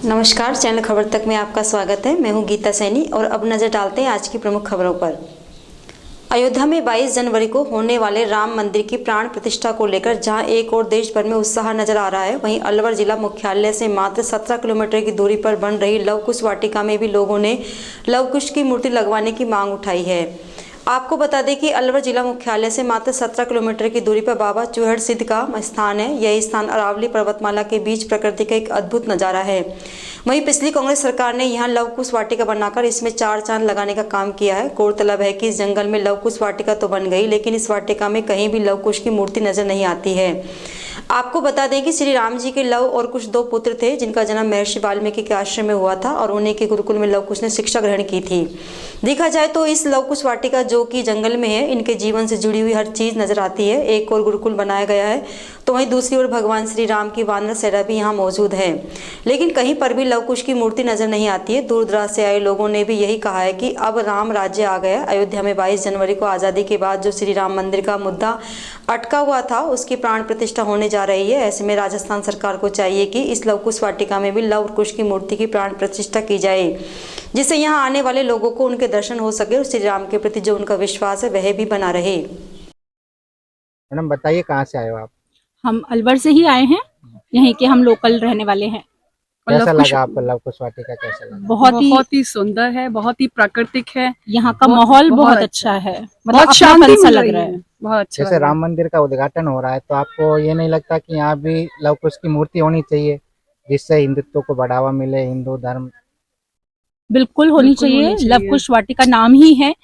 नमस्कार, चैनल खबर तक में आपका स्वागत है। मैं हूं गीता सैनी और अब नजर डालते हैं आज की प्रमुख खबरों पर। अयोध्या में 22 जनवरी को होने वाले राम मंदिर की प्राण प्रतिष्ठा को लेकर जहां एक और देश भर में उत्साह नजर आ रहा है, वहीं अलवर जिला मुख्यालय से मात्र 17 किलोमीटर की दूरी पर बन रही लव कुश वाटिका में भी लोगों ने लव कुश की मूर्ति लगवाने की मांग उठाई है। आपको बता दें कि अलवर जिला मुख्यालय से मात्र 17 किलोमीटर की दूरी पर बाबा चूहड़ सिद्ध का स्थान है। यह स्थान अरावली पर्वतमाला के बीच प्रकृति का एक अद्भुत नजारा है। वहीं पिछली कांग्रेस सरकार ने यहां लव कुश वाटिका बनाकर इसमें 4 चांद लगाने का काम किया है। गौरतलब है कि इस जंगल में लव कुश वाटिका तो बन गई, लेकिन इस वाटिका में कहीं भी लव कुश की मूर्ति नजर नहीं आती है। आपको बता दें कि श्री राम जी के लव और कुश 2 पुत्र थे, जिनका जन्म महर्षि वाल्मीकि के आश्रम में हुआ था और उन्हीं के गुरुकुल में लव कुश ने शिक्षा ग्रहण की थी। देखा जाए तो इस लव कुश वाटिका जो कि जंगल में है, इनके जीवन से जुड़ी हुई हर चीज नजर आती है। एक और गुरुकुल बनाया गया है तो वहीं दूसरी ओर भगवान श्री राम की वानर सेना भी यहाँ मौजूद है, लेकिन कहीं पर भी लव कुश की मूर्ति नजर नहीं आती है। दूर दराज से आए लोगों ने भी यही कहा है कि अब राम राज्य आ गया। अयोध्या में 22 जनवरी को आज़ादी के बाद जो श्री राम मंदिर का मुद्दा अटका हुआ था, उसकी प्राण प्रतिष्ठा होने जा रही है। ऐसे में राजस्थान सरकार को चाहिए कि इस लव कुश वाटिका में भी लव कुश की मूर्ति की प्राण प्रतिष्ठा की जाए, जिससे यहाँ आने वाले लोगों को उनके दर्शन हो सके और श्री राम के प्रति जो उनका विश्वास है वह भी बना रहे। मैडम बताइए, कहाँ से आए हो आप? हम अलवर से ही आए हैं, यहीं के हम लोकल रहने वाले हैं। कैसा लगा आपको लव कुश वाटिका? कैसा लगा? बहुत ही सुंदर है, बहुत ही प्राकृतिक है। यहाँ का माहौल बहुत अच्छा है, बहुत शांति सा लग रहा है। बहुत अच्छा। जैसे राम मंदिर का उद्घाटन हो रहा है तो आपको ये नहीं लगता कि यहाँ भी लव कुश की मूर्ति होनी चाहिए, जिससे हिंदुत्व को बढ़ावा मिले, हिंदू धर्म? बिल्कुल होनी चाहिए। लव कुश वाटिका नाम ही है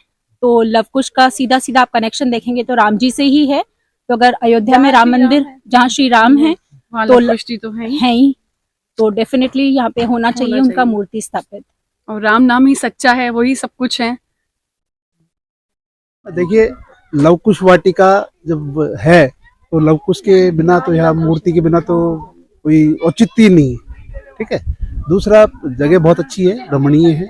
तो लव कुश का सीधा सीधा आप कनेक्शन देखेंगे तो राम जी से ही है। तो अगर अयोध्या में राम मंदिर जहाँ श्री राम है तो है ही, तो डेफिनेटली यहाँ पे होना चाहिए उनका मूर्ति स्थापित। और राम नाम ही सच्चा है, वही सब कुछ है। देखिए, लव कुश वाटिका जब है तो लव कुश के बिना तो यहाँ मूर्ति के बिना तो कोई औचित्य नहीं है। ठीक है। दूसरा, जगह बहुत अच्छी है, रमणीय है,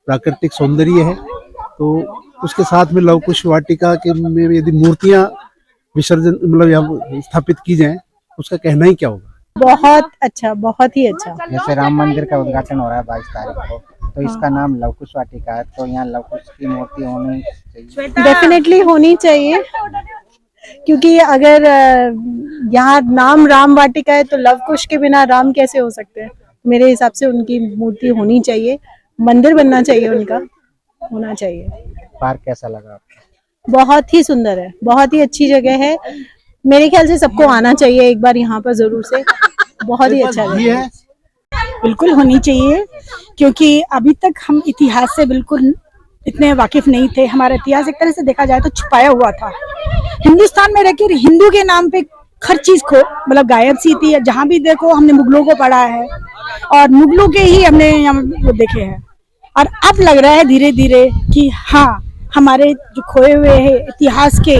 प्राकृतिक सौंदर्य है, तो उसके साथ में लव कुश वाटिका के में यदि मूर्तियां विसर्जन मतलब यहाँ स्थापित की जाएं, उसका कहना ही क्या होगा। बहुत अच्छा, बहुत ही अच्छा। जैसे राम मंदिर का उद्घाटन हो रहा है 22 तारीख को, तो इसका नाम लव कुश वाटिका है, तो यहाँ लव कुश की मूर्ति होनी चाहिए। डेफिनेटली होनी चाहिए, क्योंकि अगर यहाँ नाम राम वाटिका है तो लव कुश के बिना राम कैसे हो सकते हैं। मेरे हिसाब से उनकी मूर्ति होनी चाहिए, मंदिर बनना चाहिए, उनका होना चाहिए। पार्क कैसा लगा आपको? बहुत ही सुंदर है, बहुत ही अच्छी जगह है। मेरे ख्याल से सबको आना चाहिए एक बार यहाँ पर जरूर से। बहुत ही अच्छा है। बिल्कुल होनी चाहिए, क्योंकि अभी तक हम इतिहास से बिल्कुल इतने वाकिफ नहीं थे। हमारा इतिहास एक तरह से देखा जाए तो छुपाया हुआ था। हिंदुस्तान में रहकर हिंदू के नाम पे हर चीज को मतलब गायब सी थी। जहाँ भी देखो हमने मुगलों को पढ़ा है और मुगलों के ही हमने वो देखे हैं, और अब लग रहा है धीरे धीरे कि हाँ, हमारे जो खोए हुए हैं इतिहास के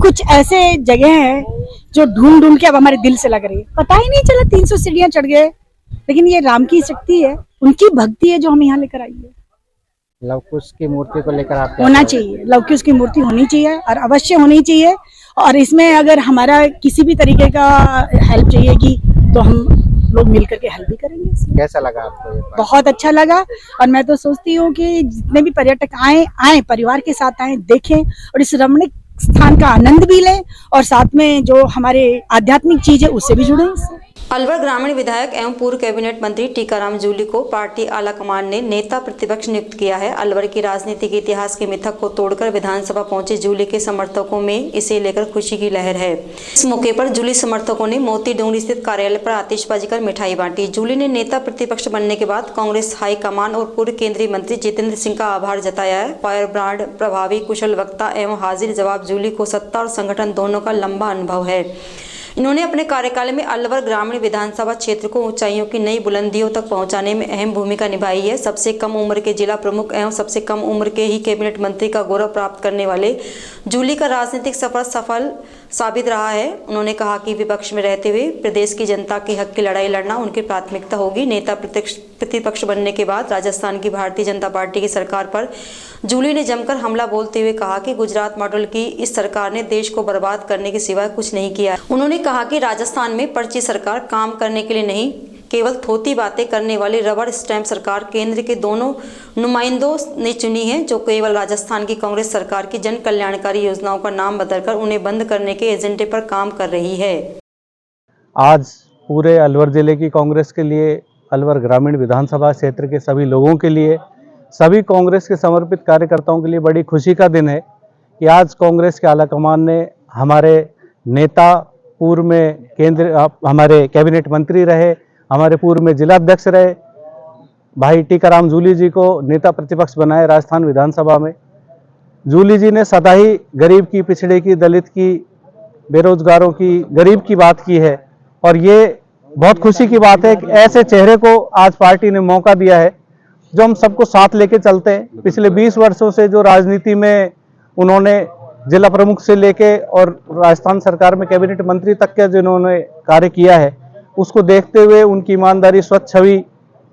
कुछ ऐसे जगह हैं जो ढूंढ ढूंढ के अब हमारे दिल से लग रही है। पता ही नहीं चला 300 सीढ़ियां चढ़ गए, लेकिन ये राम की शक्ति है, उनकी भक्ति है जो हम यहाँ लेकर आई है। लव कुश की मूर्ति को लेकर आप होना चाहिए, लव कुश की मूर्ति होनी चाहिए और अवश्य होनी चाहिए। और इसमें अगर हमारा किसी भी तरीके का हेल्प चाहिएगी तो हम लोग मिल करके हेल्प भी करेंगे। कैसा लगा आपको ये? बहुत अच्छा लगा, और मैं तो सोचती हूँ कि जितने भी पर्यटक आए परिवार के साथ आए, देखें और इस रमणीक स्थान का आनंद भी लें, और साथ में जो हमारे आध्यात्मिक चीज है उससे भी जुड़े। अलवर ग्रामीण विधायक एवं पूर्व कैबिनेट मंत्री टीकाराम जूली को पार्टी आलाकमान ने नेता प्रतिपक्ष नियुक्त किया है। अलवर की राजनीति के इतिहास के मिथक को तोड़कर विधानसभा पहुंचे जूली के समर्थकों में इसे लेकर खुशी की लहर है। इस मौके पर जूली समर्थकों ने मोती डोंगरी स्थित कार्यालय पर आतिशबाजी कर मिठाई बांटी। जूली ने नेता प्रतिपक्ष बनने के बाद कांग्रेस हाईकमान और पूर्व केंद्रीय मंत्री जितेंद्र सिंह का आभार जताया है। फायर ब्रांड प्रभावी, कुशल वक्ता एवं हाजिर जवाब जूली को सत्ता और संगठन दोनों का लंबा अनुभव है। इन्होंने अपने कार्यकाल में अलवर ग्रामीण विधानसभा क्षेत्र को ऊंचाइयों की नई बुलंदियों तक पहुंचाने में अहम भूमिका निभाई है। सबसे कम उम्र के जिला प्रमुख एवं सबसे कम उम्र के ही कैबिनेट मंत्री का गौरव प्राप्त करने वाले जूली का राजनीतिक सफर सफल साबित रहा है। उन्होंने कहा कि विपक्ष में रहते हुए प्रदेश की जनता के हक की लड़ाई लड़ना उनकी प्राथमिकता होगी। नेता प्रतिपक्ष बनने के बाद राजस्थान की भारतीय जनता पार्टी की सरकार पर जूली ने जमकर हमला बोलते हुए कहा कि गुजरात मॉडल की इस सरकार ने देश को बर्बाद करने के सिवाय कुछ नहीं किया। उन्होंने कहा कि राजस्थान में पर्ची सरकार काम करने के लिए नहीं, केवल थोती बातें करने वाली रबड़ स्टैंप सरकार केंद्र के दोनों नुमाइंदों ने चुनी है, जो केवल राजस्थान की कांग्रेस सरकार की जन कल्याणकारी योजनाओं का नाम बदलकर उन्हें बंद करने के एजेंडे पर काम कर रही है। आज पूरे अलवर जिले की कांग्रेस के लिए, अलवर ग्रामीण विधानसभा क्षेत्र के सभी लोगों के लिए, सभी कांग्रेस के समर्पित कार्यकर्ताओं के लिए बड़ी खुशी का दिन है कि आज कांग्रेस के आलाकमान ने हमारे नेता, पूर्व में हमारे कैबिनेट मंत्री रहे, हमारे पूर्व में जिला अध्यक्ष रहे भाई टीकाराम जूली जी को नेता प्रतिपक्ष बनाए राजस्थान विधानसभा में। जूली जी ने सदा ही गरीब की, पिछड़े की, दलित की, बेरोजगारों की, गरीब की बात की है और ये बहुत खुशी की बात है कि ऐसे चेहरे को आज पार्टी ने मौका दिया है जो हम सबको साथ लेके चलते हैं। पिछले 20 वर्षों से जो राजनीति में उन्होंने जिला प्रमुख से लेके और राजस्थान सरकार में कैबिनेट मंत्री तक के जिन्होंने कार्य किया है, उसको देखते हुए उनकी ईमानदारी, स्वच्छ छवि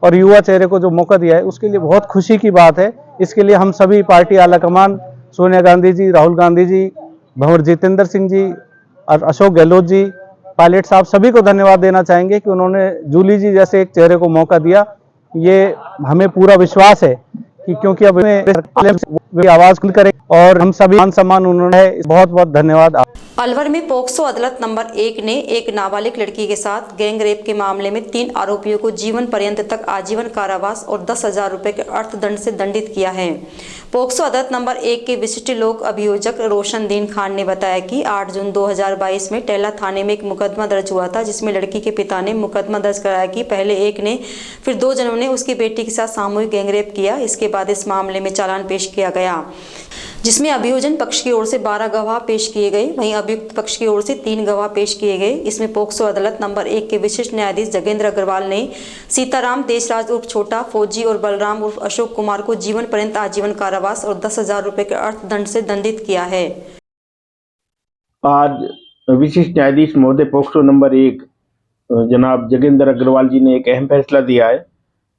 और युवा चेहरे को जो मौका दिया है, उसके लिए बहुत खुशी की बात है। इसके लिए हम सभी पार्टी आलाकमान, सोनिया गांधी जी, राहुल गांधी जी, भंवर जितेंद्र सिंह जी और अशोक गहलोत जी, पायलट साहब, सभी को धन्यवाद देना चाहेंगे कि उन्होंने जूली जी जैसे एक चेहरे को मौका दिया। ये हमें पूरा विश्वास है कि क्योंकि अब आवाज खुल करे और हम सभी मान सम्मान उन्होंने, बहुत बहुत धन्यवाद। अलवर में पोक्सो अदालत नंबर 1 ने एक नाबालिग लड़की के साथ गैंग रेप के मामले में 3 आरोपियों को जीवन पर्यंत तक आजीवन कारावास और 10,000 रुपए के अर्थदंड से दंडित किया है। पोक्सो अदालत नंबर 1 के विशिष्ट लोक अभियोजक रोशनदीन खान ने बताया कि 8 जून 2022 में टेला थाने में एक मुकदमा दर्ज हुआ था, जिसमें लड़की के पिता ने मुकदमा दर्ज कराया कि पहले एक ने फिर 2 जनों ने उसकी बेटी के साथ सामूहिक गैंग रेप किया। इसके बाद इस मामले में चालान पेश किया गया, जिसमें अभियोजन पक्ष की ओर से 12 गवाह पेश किए गए, वहीं अभियुक्त पक्ष की ओर से 3 गवाह पेश किए गए। इसमें पोक्सो अदालत नंबर 1 के विशिष्ट न्यायाधीश जगेंद्र अग्रवाल ने सीताराम देशराज उर्फ छोटा, फौजी और बलराम उर्फ अशोक कुमार को जीवन पर्यंत आजीवन कारावास और 10,000 रुपए के अर्थदंड से दंडित किया है। आज विशिष्ट न्यायाधीश महोदय पोक्सो नंबर 1 जनाब जगेंद्र अग्रवाल जी ने एक अहम फैसला दिया है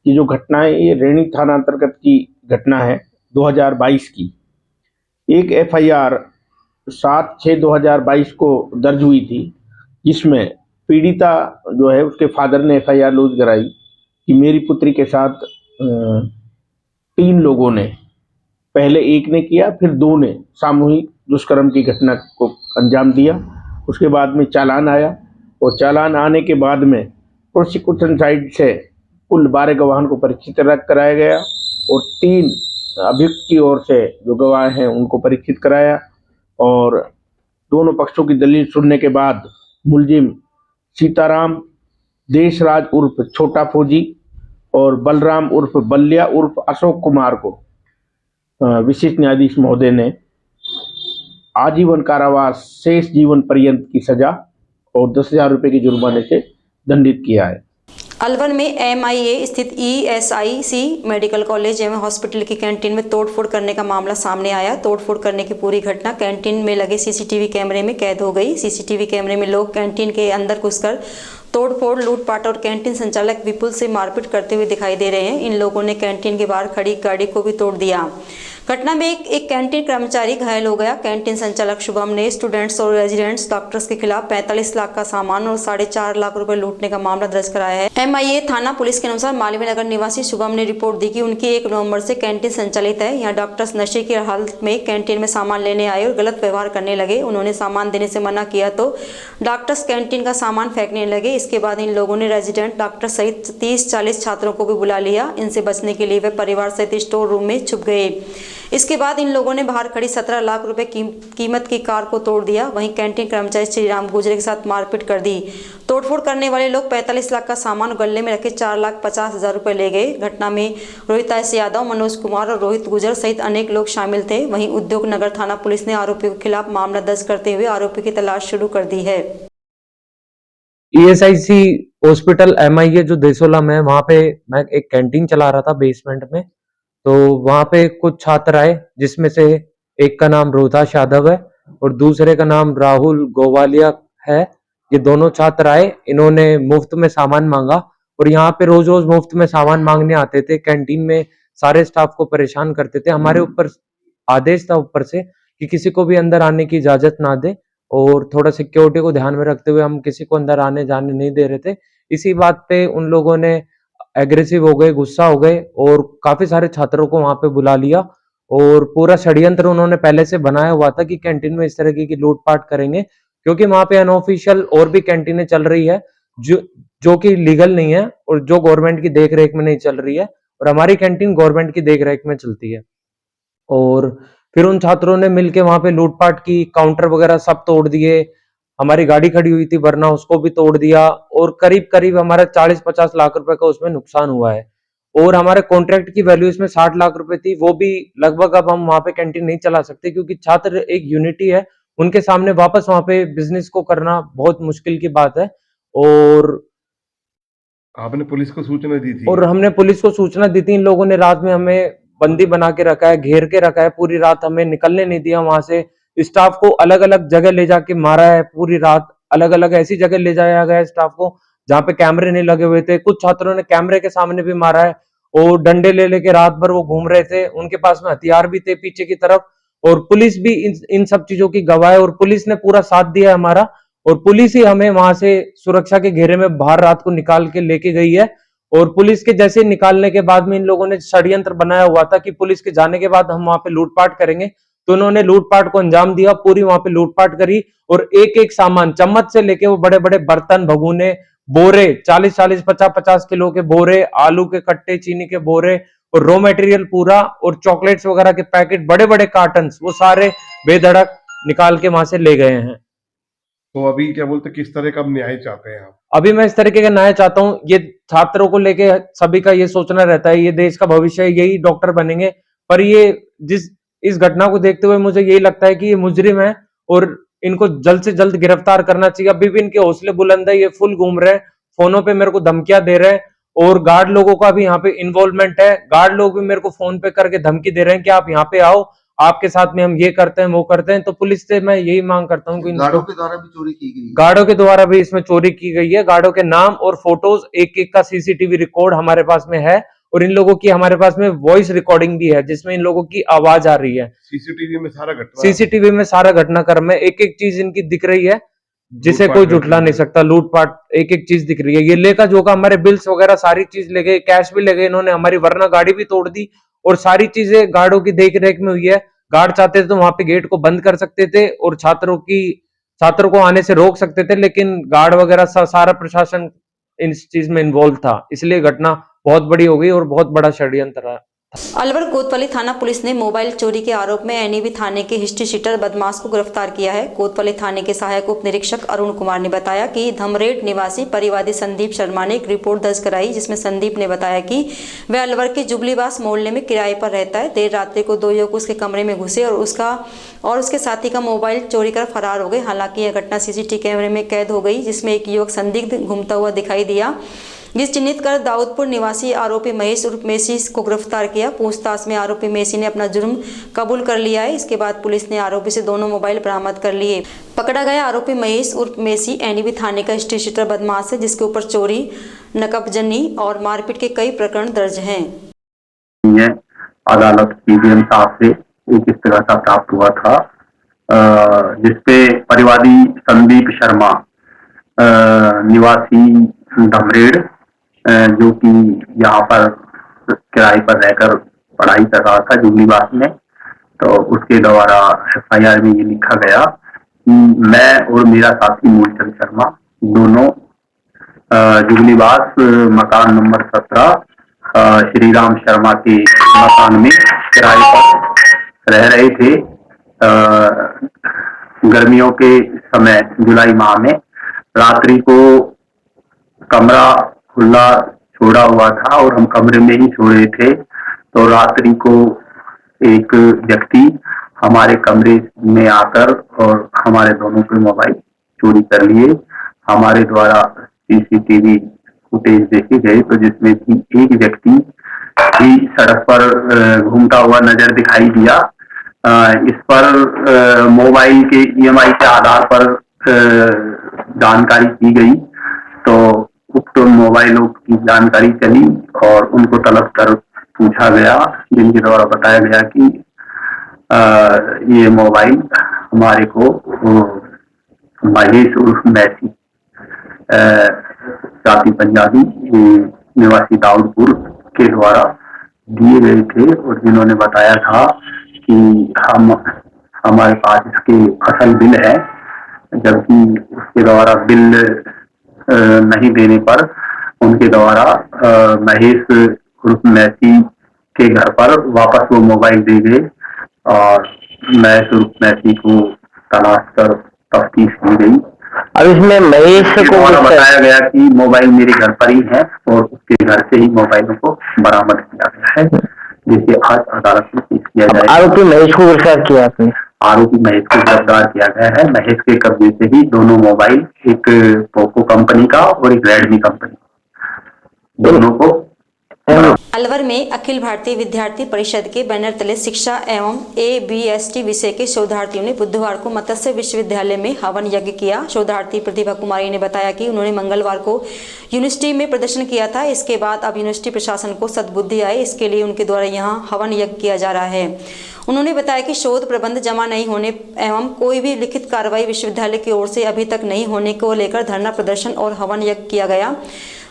कि जो घटना है ये रेणी थाना अंतर्गत की घटना है 2022 की। एक FIR 7/6/2022 को दर्ज हुई थी, जिसमें पीड़िता जो है उसके फादर ने FIR लॉन्च कराई कि मेरी पुत्री के साथ 3 लोगों ने, पहले एक ने किया फिर 2 ने सामूहिक दुष्कर्म की घटना को अंजाम दिया। उसके बाद में चालान आया और चालान आने के बाद में प्रोसिक्यूशन साइड से कुल 12 गवाहों को परीक्षित कराया गया और 3 अभियुक्त की ओर से जो गवाह हैं उनको परीक्षित कराया और दोनों पक्षों की दलील सुनने के बाद मुलजिम सीताराम देशराज उर्फ छोटा फौजी और बलराम उर्फ बल्लिया उर्फ अशोक कुमार को विशिष्ट न्यायाधीश महोदय ने आजीवन कारावास शेष जीवन पर्यंत की सजा और 10,000 रुपए के जुर्माने से दंडित किया है। अलवर में MIA स्थित ESIC मेडिकल कॉलेज एवं हॉस्पिटल की कैंटीन में तोड़फोड़ करने का मामला सामने आया। तोड़फोड़ करने की पूरी घटना कैंटीन में लगे CCTV कैमरे में कैद हो गई। CCTV कैमरे में लोग कैंटीन के अंदर घुसकर तोड़फोड़, लूटपाट और कैंटीन संचालक विपुल से मारपीट करते हुए दिखाई दे रहे हैं। इन लोगों ने कैंटीन के बाहर खड़ी गाड़ी को भी तोड़ दिया। घटना में एक कैंटीन कर्मचारी घायल हो गया। कैंटीन संचालक शुभम ने स्टूडेंट्स और रेजिडेंट्स डॉक्टर्स के खिलाफ 45 लाख का सामान और 4.5 लाख रुपए लूटने का मामला दर्ज कराया है। MIA थाना पुलिस के अनुसार मालवीय नगर निवासी शुभम ने रिपोर्ट दी कि उनकी 1 नवंबर से कैंटीन संचालित है। यहाँ डॉक्टर्स नशे की हालत में कैंटीन में सामान लेने आए और गलत व्यवहार करने लगे। उन्होंने सामान देने से मना किया तो डॉक्टर्स कैंटीन का सामान फेंकने लगे। इसके बाद इन लोगों ने रेजिडेंट डॉक्टर सहित 30-40 छात्रों को भी बुला लिया। इनसे बचने के लिए वे परिवार सहित स्टोर रूम में छुप गए। इसके बाद इन लोगों ने बाहर खड़ी 17 लाख रुपए कीमत की कार को तोड़ दिया। वहीं कैंटीन कर्मचारी श्रीराम गुजरे के साथ मारपीट कर दी। तोड़फोड़ करने वाले लोग 45 लाख का सामान गले में रखे 4,50,000 रुपए ले गए। घटना में रोहिताश यादव, मनोज कुमार और रोहित गुजर सहित अनेक लोग शामिल थे। वहीं उद्योग नगर थाना पुलिस ने आरोपियों के खिलाफ मामला दर्ज करते हुए आरोपी की तलाश शुरू कर दी है। ESIC हॉस्पिटल MIA जो देसोला में, वहां पे मैं एक कैंटीन चला रहा था बेसमेंट में। तो वहां पे कुछ छात्र आए, जिसमें से एक का नाम रोहिताश यादव है और दूसरे का नाम राहुल गोवालिया है। ये दोनों छात्र आए, इन्होंने मुफ्त में सामान मांगा और यहाँ पे रोज रोज मुफ्त में सामान मांगने आते थे। कैंटीन में सारे स्टाफ को परेशान करते थे। हमारे ऊपर आदेश था ऊपर से कि किसी को भी अंदर आने की इजाजत ना दे और थोड़ा सिक्योरिटी को ध्यान में रखते हुए हम किसी को अंदर आने जाने नहीं दे रहे थे। इसी बात पे उन लोगों ने एग्रेसिव हो गए, गुस्सा हो गए और काफी सारे छात्रों को वहां पे बुला लिया और पूरा षड्यंत्र उन्होंने पहले से बनाया हुआ था कि कैंटीन में इस तरह की लूटपाट करेंगे, क्योंकि वहां पे अनऑफिशियल और भी कैंटीनें चल रही है जो कि लीगल नहीं है और जो गवर्नमेंट की देख रेख में नहीं चल रही है, और हमारी कैंटीन गवर्नमेंट की देख रेख में चलती है। और फिर उन छात्रों ने मिलके वहां पे लूटपाट की, काउंटर वगैरह सब तोड़ दिए, हमारी गाड़ी खड़ी हुई थी वरना उसको भी तोड़ दिया और करीब करीब हमारा 40-50 लाख रुपए का उसमें नुकसान हुआ है। और हमारे कॉन्ट्रैक्ट की वैल्यू इसमें 60 लाख रुपए थी, वो भी लगभग अब हम वहां पे कैंटीन नहीं चला सकते, क्योंकि छात्र एक यूनिटी है, उनके सामने वापस वहां पे बिजनेस को करना बहुत मुश्किल की बात है। और आपने पुलिस को सूचना दी थी? और हमने पुलिस को सूचना दी थी। इन लोगों ने रात में हमें बंदी बना के रखा है, घेर के रखा है, पूरी रात हमें निकलने नहीं दिया वहां से। स्टाफ को अलग अलग जगह ले जाके मारा है, पूरी रात अलग अलग ऐसी जगह ले जाया गया है स्टाफ को जहाँ पे कैमरे नहीं लगे हुए थे। कुछ छात्रों ने कैमरे के सामने भी मारा है और डंडे ले लेके रात भर वो घूम रहे थे, उनके पास में हथियार भी थे पीछे की तरफ। और पुलिस भी इन सब चीजों की गवाह है और पुलिस ने पूरा साथ दिया है हमारा, और पुलिस ही हमें वहां से सुरक्षा के घेरे में बाहर रात को निकाल के लेके गई है। और पुलिस के जैसे निकालने के बाद में इन लोगों ने षड्यंत्र बनाया हुआ था कि पुलिस के जाने के बाद हम वहां पे लूटपाट करेंगे, तो उन्होंने लूटपाट को अंजाम दिया, पूरी वहां पे लूटपाट करी और एक एक सामान चम्मच से लेके वो बड़े बड़े बर्तन, भगोने, बोरे, 40-40, 50-50 किलो के बोरे, आलू के कट्टे, चीनी के बोरे और रॉ मटेरियल पूरा और चॉकलेट्स वगैरह के पैकेट, बड़े बड़े कार्टन, वो सारे बेधड़क निकाल के वहां से ले गए हैं। तो अभी क्या बोलते, किस तरह का न्याय चाहते हैं आप? अभी मैं इस तरीके का न्याय चाहता हूँ। ये छात्रों को लेके सभी का ये सोचना रहता है, ये देश का भविष्य है, यही डॉक्टर बनेंगे, पर ये इस घटना को देखते हुए मुझे यही लगता है कि ये मुजरिम है और इनको जल्द से जल्द गिरफ्तार करना चाहिए। अभी भी इनके हौसले बुलंद है, ये फुल घूम रहे हैं, फोनों पे मेरे को धमकियां दे रहे हैं और गार्ड लोगों का भी यहाँ पे इन्वॉल्वमेंट है। गार्ड लोग भी मेरे को फोन पे करके धमकी दे रहे हैं कि आप यहाँ पे आओ, आपके साथ में हम ये करते हैं वो करते हैं। तो पुलिस से मैं यही मांग करता हूँ कि गार्डों के द्वारा भी चोरी की गई? गार्डों के द्वारा भी इसमें चोरी की गई है। गार्डों के नाम और फोटोज एक एक का सीसीटीवी रिकॉर्ड हमारे पास में है और इन लोगों की हमारे पास में वॉइस रिकॉर्डिंग भी है जिसमें इन लोगों की आवाज आ रही है। सीसीटीवी में सारा घटनाक्रम है, एक एक चीज इनकी दिख रही है जिसे कोई जुटला नहीं सकता। लूटपाट एक एक चीज दिख रही है। ये लेका जोका हमारे बिल्स वगैरह सारी चीज ले गए, कैश भी ले गए इन्होंने हमारी, वरना गाड़ी भी तोड़ दी और सारी चीजें गार्डों की देख रेख में हुई है। गार्ड चाहते थे तो वहां पे गेट को बंद कर सकते थे और छात्रों को आने से रोक सकते थे, लेकिन गार्ड वगैरह सारा प्रशासन इस चीज में इन्वॉल्व था, इसलिए घटना बहुत बड़ी हो गई और बहुत बड़ा षड्यंत्र रहा। अलवर कोतवाली थाना पुलिस ने मोबाइल चोरी के आरोप में एनईबी थाने के हिस्ट्री शीटर बदमाश को गिरफ्तार किया है। कोतवाली थाने के सहायक उप निरीक्षक अरुण कुमार ने बताया कि धमरेट निवासी परिवादी संदीप शर्मा ने एक रिपोर्ट दर्ज कराई, जिसमें संदीप ने बताया कि वह अलवर के जुबलीबास मोहल्ले में किराए पर रहता है। देर रात्रि को दो युवक उसके कमरे में घुसे और उसके साथी का मोबाइल चोरी कर फरार हो गए। हालांकि यह घटना सीसीटीवी कैमरे में कैद हो गई, जिसमें एक युवक संदिग्ध घूमता हुआ दिखाई दिया, जिस चिन्हित कर दाऊदपुर निवासी आरोपी महेश उर्फ मेसी को गिरफ्तार किया। पूछताछ में आरोपी मेसी ने अपना जुर्म कबूल कर लिया है। इसके बाद पुलिस ने आरोपी से दोनों मोबाइल बरामद कर लिए। पकड़ा गया आरोपी महेश उर्फ मेसी एनईबी थाने का हिस्ट्री शीटर बदमाश है, जिसके ऊपर चोरी, नकबजनी और मारपीट के कई प्रकरण दर्ज हैं। अदालत पीडीएम साहब से एक इस्तीगा प्राप्त हुआ था, जिसपे परिवादी संदीप शर्मा निवासी धमरेड़, जो कि यहाँ पर किराए पर रहकर पढ़ाई कर रहा था जुबलीबास में, तो उसके द्वारा एफआईआर में ये लिखा गया कि मैं और मेरा साथी मूलचंद शर्मा दोनों जुबलीबास मकान नंबर 17 श्री राम शर्मा के मकान में किराए पर रह रहे थे। गर्मियों के समय जुलाई माह में रात्रि को कमरा खुला छोड़ा हुआ था और हम कमरे में ही छोड़े थे, तो रात्रि को एक व्यक्ति हमारे कमरे में आकर और हमारे दोनों के मोबाइल चोरी कर लिए। हमारे द्वारा सीसीटीवी फुटेज देखे गए तो जिसमें कि एक व्यक्ति भी सड़क पर घूमता हुआ नजर दिखाई दिया। इस पर मोबाइल के ईएमआई के आधार पर जानकारी की गई, तो उक्त मोबाइलों की जानकारी चली और उनको तलब कर पूछा गया, जिनके द्वारा बताया गया कि ये मोबाइल हमारे को महेश उर्फ मैसी जाति पंजाबी निवासी दाऊदपुर के द्वारा दिए गए थे, और जिन्होंने बताया था कि हमारे पास इसके असल बिल है, जबकि उसके द्वारा बिल नहीं देने पर उनके द्वारा महेश उर्फ मैसी के घर पर वापस वो मोबाइल दे गए, और महेश उर्फ मैसी को तलाश कर तफ्तीश की गई। अब इसमें महेश को बताया गया कि मोबाइल मेरे घर पर ही है, और उसके घर से ही मोबाइलों को बरामद किया गया है, जिसे आज अदालत में पेश किया जाएगा। आरोपी महेश को गिरफ्तार किया आपने? आरोपी महेश को गिरफ्तार किया गया है। महेश के कब्जे से ही दोनों मोबाइल, एक पोको कंपनी का और एक रेडमी कंपनी, दोनों को। अलवर में अखिल भारतीय विद्यार्थी परिषद के बैनर तले शिक्षा एवं ABST विषय के शोधार्थियों ने बुधवार को मत्स्य विश्वविद्यालय में हवन यज्ञ किया। शोधार्थी प्रतिभा कुमारी ने बताया कि उन्होंने मंगलवार को यूनिवर्सिटी में प्रदर्शन किया था। इसके बाद अब यूनिवर्सिटी प्रशासन को सद्बुद्धि आए, इसके लिए उनके द्वारा यहां हवन यज्ञ किया जा रहा है। उन्होंने बताया कि शोध प्रबंध जमा नहीं होने एवं कोई भी लिखित कार्रवाई विश्वविद्यालय की ओर से अभी तक नहीं होने को लेकर धरना प्रदर्शन और हवन यज्ञ किया गया।